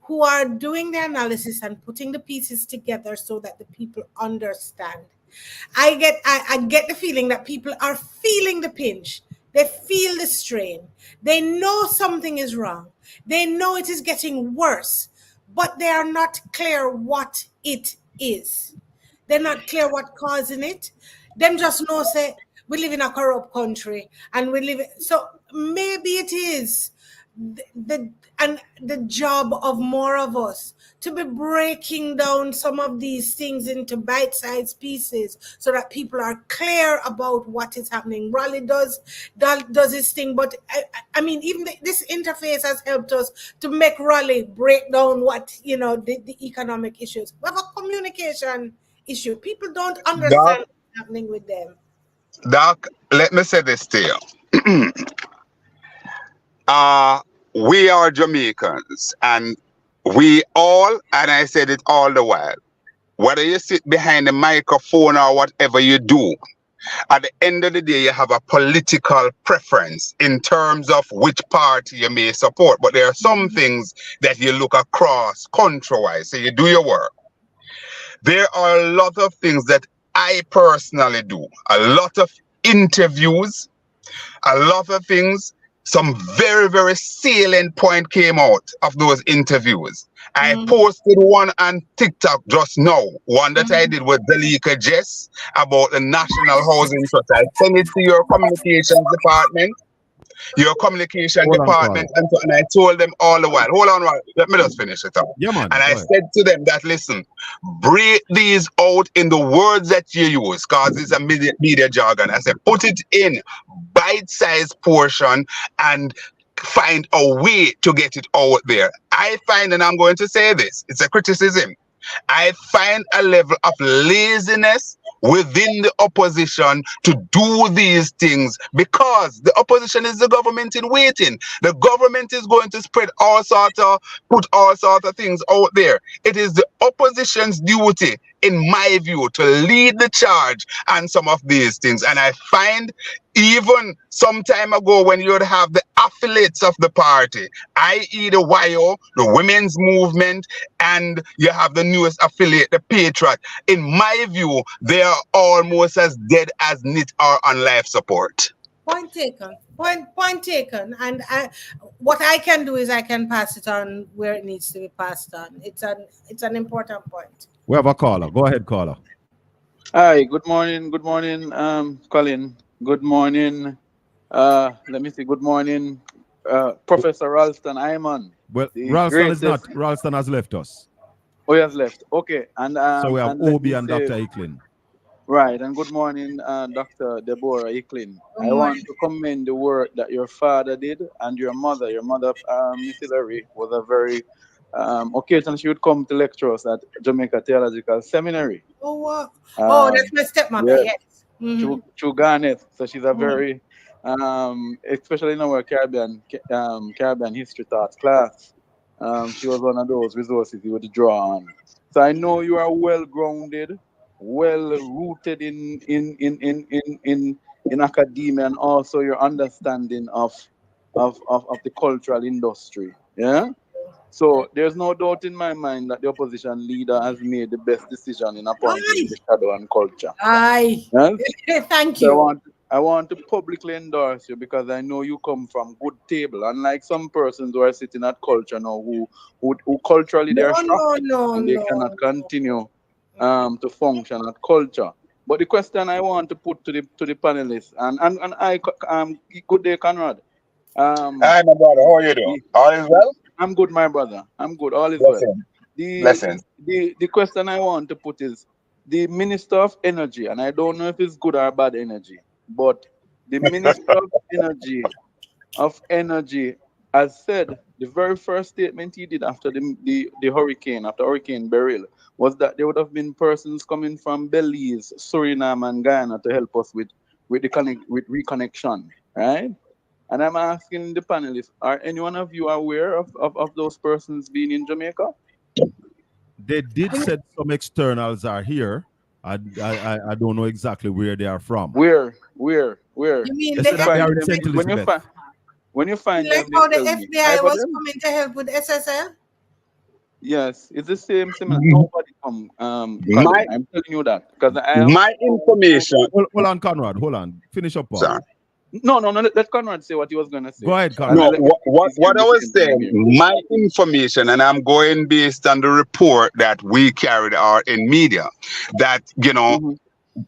who are doing the analysis and putting the pieces together so that the people understand. I get the feeling that people are feeling the pinch. They feel the strain. They know something is wrong. They know it is getting worse, but they are not clear what it is. They're not clear what causing it. Them just know say we live in a corrupt country and we live. So maybe it is the job of more of us to be breaking down some of these things into bite-sized pieces so that people are clear about what is happening. Raleigh does his thing, but I mean, even this interface has helped us to make Raleigh break down what, the economic issues. We have a communication issue. People don't understand what's happening with them. Doc, let me say this to you. We are Jamaicans, and we all, and I said it all the while, whether you sit behind the microphone or whatever you do, at the end of the day, you have a political preference in terms of which party you may support. But there are some things that you look across country-wise, so you do your work. There are a lot of things that I personally do, a lot of interviews, a lot of things. Some very, very salient point came out of those interviews. I posted one on TikTok just now, one that I did with Dalika Jess about the National Housing Trust. I sent it to your communications department. Your communication department, and I told them all the while, hold on, let me just finish it up. Yeah, man. And I said to them that, listen, break these out in the words that you use, because it's a media jargon. I said, put it in bite-sized portion and find a way to get it out there. I find, and I'm going to say this, it's a criticism, I find a level of laziness within the opposition to do these things, because the opposition is the government in waiting. The government is going to put all sorts of things out there. It is the opposition's duty in my view, to lead the charge on some of these things. And I find even some time ago when you would have the affiliates of the party, i.e. the YO, the women's movement, and you have the newest affiliate, the Patriot, in my view, they are almost as dead as NIT or on life support. Point taken. Point taken. And what I can do is I can pass it on where it needs to be passed on. It's an important point. We have a caller. Go ahead, caller. Hi, good morning, Colin. Good morning. Let me see. Good morning, Professor Ralston Ayman. Well, Ralston is not. Ralston has left us. Oh, he has left. Okay, and so we have Obi and Dr. Eklin. Right, and good morning, Dr. Deborah Eklin. I want to commend the work that your father did and your mother, Miss Hillary, was a very occasionally she would come to lecture us at Jamaica Theological Seminary. Oh, that's my stepmother. Yes. Through Garnet. So she's a very, especially in our Caribbean history thoughts class. She was one of those resources you would draw on. So I know you are well grounded, well rooted in academia, and also your understanding of the cultural industry. Yeah. So there's no doubt in my mind that the opposition leader has made the best decision in appointing the shadow and culture. Aye. Yes? Thank you. So I want to publicly endorse you because I know you come from good table. Unlike some persons who are sitting at culture now who culturally they're shocked and they cannot continue to function at culture. But the question I want to put to the panelists and I good day, Conrad. Hi, my brother. How are you doing? All is well? I'm good, my brother. I'm good. All is Blessing. well. Blessings. The question I want to put is the Minister of Energy, and I don't know if it's good or bad energy, but the Minister of Energy has said the very first statement he did after the hurricane, after Hurricane Beryl, was that there would have been persons coming from Belize, Suriname, and Guyana to help us with reconnection, right? And I'm asking the panelists, are any one of you aware of those persons being in Jamaica? They did say some externals are here. I don't know exactly where they are from. Where? You mean they are in St. Elizabeth. When you find like them, how the FBI was coming to help with SSL? Yes, it's the same similar. Nobody come. I'm telling you that because my information. Hold on, Conrad. Hold on. Finish up, Paul. Sorry. No. Let Conrad say what he was gonna say. Go ahead, Conrad. No, what I was saying, my information, and I'm going based on the report that we carried out in media, that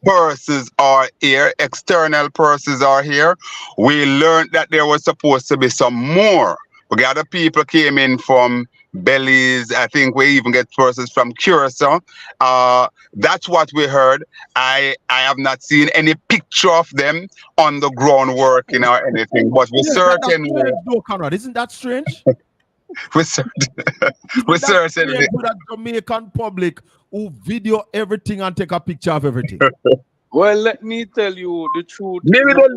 persons are here, external persons are here. We learned that there was supposed to be some more. We got the people came in from Belize. I think we even get persons from Curacao. That's what we heard. I have not seen any picture of them on the ground working or anything, but we certainly. No, Conrad, isn't that strange? we certainly. With a Jamaican public who video everything and take a picture of everything. Well, let me tell you the truth. Maybe they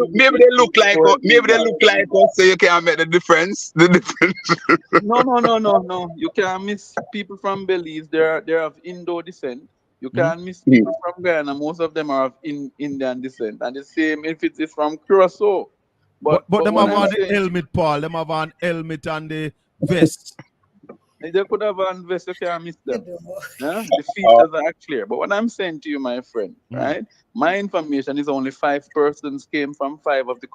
look like us, so you can't make the difference. No. You can't miss people from Belize. They're of Indo descent. You can't miss people from Guyana. Most of them are of Indian descent. And the same if it is from Curacao. But them have on the helmet, Paul. Them have on helmet and the vest. They could have on vest. You can't miss them. Yeah? The features are clear. But what I'm saying to you, my friend, right? My information is only 5 persons came from 5 of the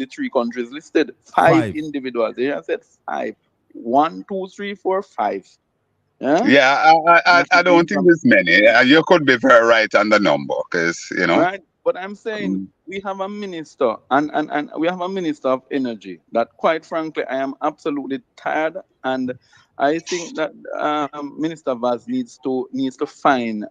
3 countries listed. 5 individuals. They have said 5. 1, 2, 3, 4, 5. Yeah, I don't think there's many. You could be very right on the number, because Right, but I'm saying we have a minister, and we have a minister of energy that, quite frankly, I am absolutely tired, and I think that Minister Vaz needs to find.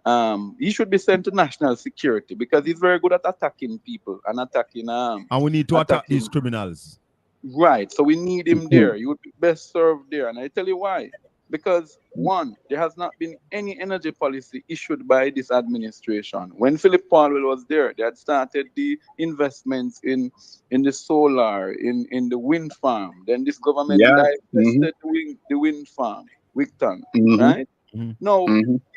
He should be sent to national security because he's very good at attacking people and attacking. And we need to attack these criminals. Right. So we need him there. You would be best served there, and I tell you why. Because 1, there has not been any energy policy issued by this administration. When Philip Paulwell was there, they had started the investments in the solar, in the wind farm. Then this government divested the wind farm, Wigton, right? Now,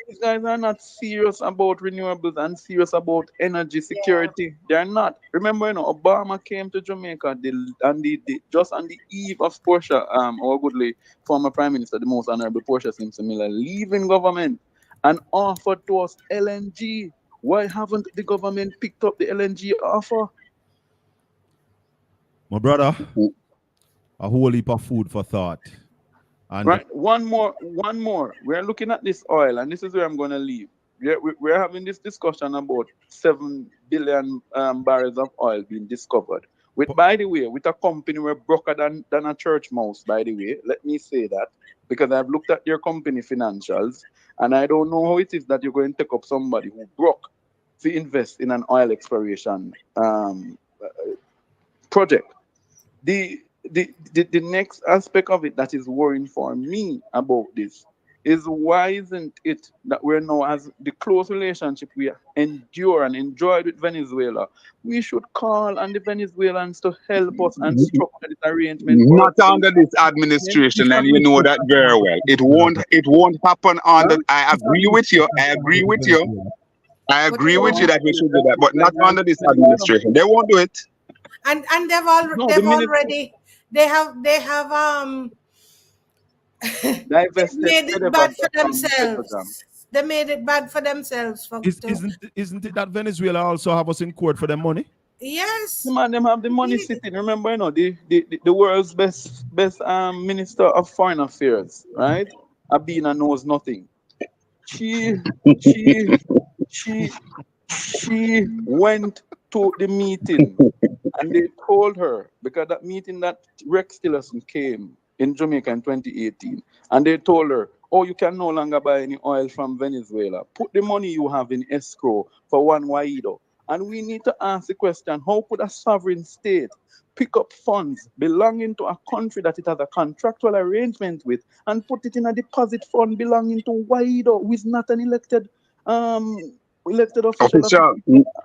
these guys are not serious about renewables and serious about energy security. They're not. Remember, Obama came to Jamaica just on the eve of Portia, our goodly former Prime Minister, the most honorable Portia Simpson Miller, leaving government and offered to us LNG. Why haven't the government picked up the LNG offer? My brother, a whole heap of food for thought. And right, one more. We're looking at this oil, and this is where I'm going to leave. We're having this discussion about 7 billion barrels of oil being discovered. By the way, with a company we're broker than a church mouse, by the way. Let me say that, because I've looked at their company financials, and I don't know how it is that you're going to take up somebody who broke to invest in an oil exploration project. The next aspect of it that is worrying for me about this is, why isn't it that we're now, as the close relationship we endure and enjoyed with Venezuela, we should call on the Venezuelans to help us and structure this arrangement? Not under this administration, and you know that very well. It won't happen under. I agree with you. I agree with you that we should do that, but not under this administration. They won't do it. And they've already they have made it bad for themselves. They made it bad for themselves. Isn't it that Venezuela also have us in court for their money? Yes. Man, them have the money sitting. Remember, the world's best minister of foreign affairs, right? Abina knows nothing. She went to the meeting, and they told her, because that meeting that Rex Tillerson came in Jamaica in 2018, and they told her, oh, you can no longer buy any oil from Venezuela. Put the money you have in escrow for one Guaido. And we need to ask the question, how could a sovereign state pick up funds belonging to a country that it has a contractual arrangement with and put it in a deposit fund belonging to Guaido, who is not an elected official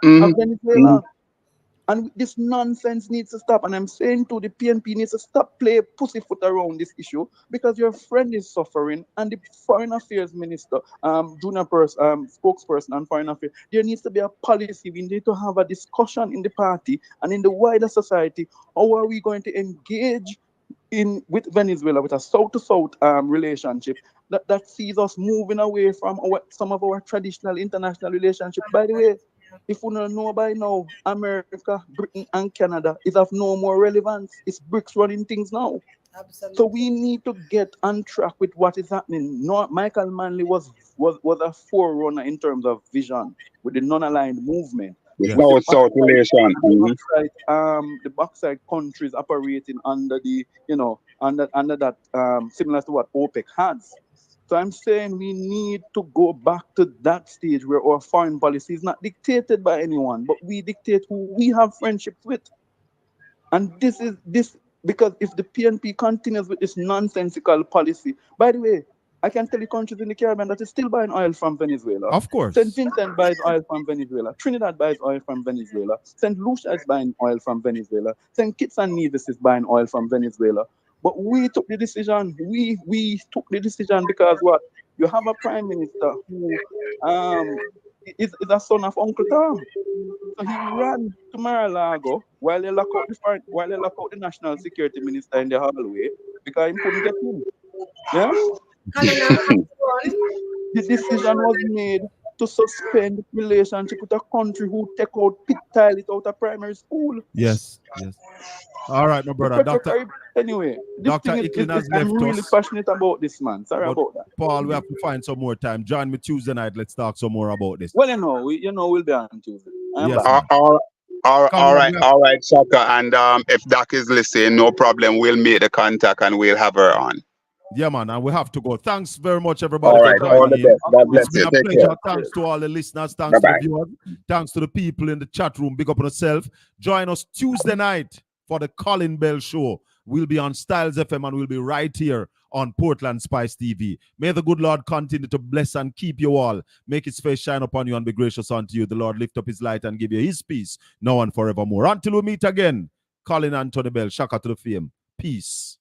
of Venezuela? And this nonsense needs to stop. And I'm saying to the PNP needs to stop playing pussyfoot around this issue, because your friend is suffering, and the foreign affairs minister, spokesperson on foreign affairs, there needs to be a policy. We need to have a discussion in the party and in the wider society. How are we going to engage with Venezuela with a south-to-south relationship that sees us moving away from some of our traditional international relationships? By the way, if we don't know by now, America, Britain, and Canada is of no more relevance. It's BRICS running things now. Absolutely. So we need to get on track with what is happening. Michael Manley was a forerunner in terms of vision with the non-aligned movement. It's no South relation. The backside countries operating under the, under that, similar to what OPEC has. So I'm saying we need to go back to that stage where our foreign policy is not dictated by anyone, but we dictate who we have friendships with. And this because if the PNP continues with this nonsensical policy, by the way, I can tell you countries in the Caribbean that is still buying oil from Venezuela. Of course. St. Vincent buys oil from Venezuela. Trinidad buys oil from Venezuela. St. Lucia is buying oil from Venezuela. St. Kitts and Nevis is buying oil from Venezuela. But we took the decision. We took the decision because what? You have a prime minister who is a son of Uncle Tom. So he ran to Mar-a-Lago while they lock out the national security minister in the hallway because he couldn't get in. Yeah. The decision was made to suspend relationship with a country who take out pit toilet out of primary school. Yes. All right, my brother. Anyway, Dr. Iklin has left I'm really passionate about this, man. Sorry about that. Paul, we have to find some more time. Join me Tuesday night. Let's talk some more about this. Well, we'll be on Tuesday. Yes, all right, SHACKA. And if Doc is listening, no problem. We'll make the contact and we'll have her on. Yeah, man, and we have to go. Thanks very much, everybody. All right, all the best. God bless you. It's been a pleasure. Thanks to all the listeners. Thanks to the viewers. Thanks to the people in the chat room. Big up on yourself. Join us Tuesday night for the Colin Bell Show. We'll be on Styles FM and we'll be right here on Portland Spice TV. May the good Lord continue to bless and keep you all. Make his face shine upon you and be gracious unto you. The Lord lift up his light and give you his peace now and forevermore. Until we meet again, Colin Anthony Bell, SHACKA to the fame. Peace.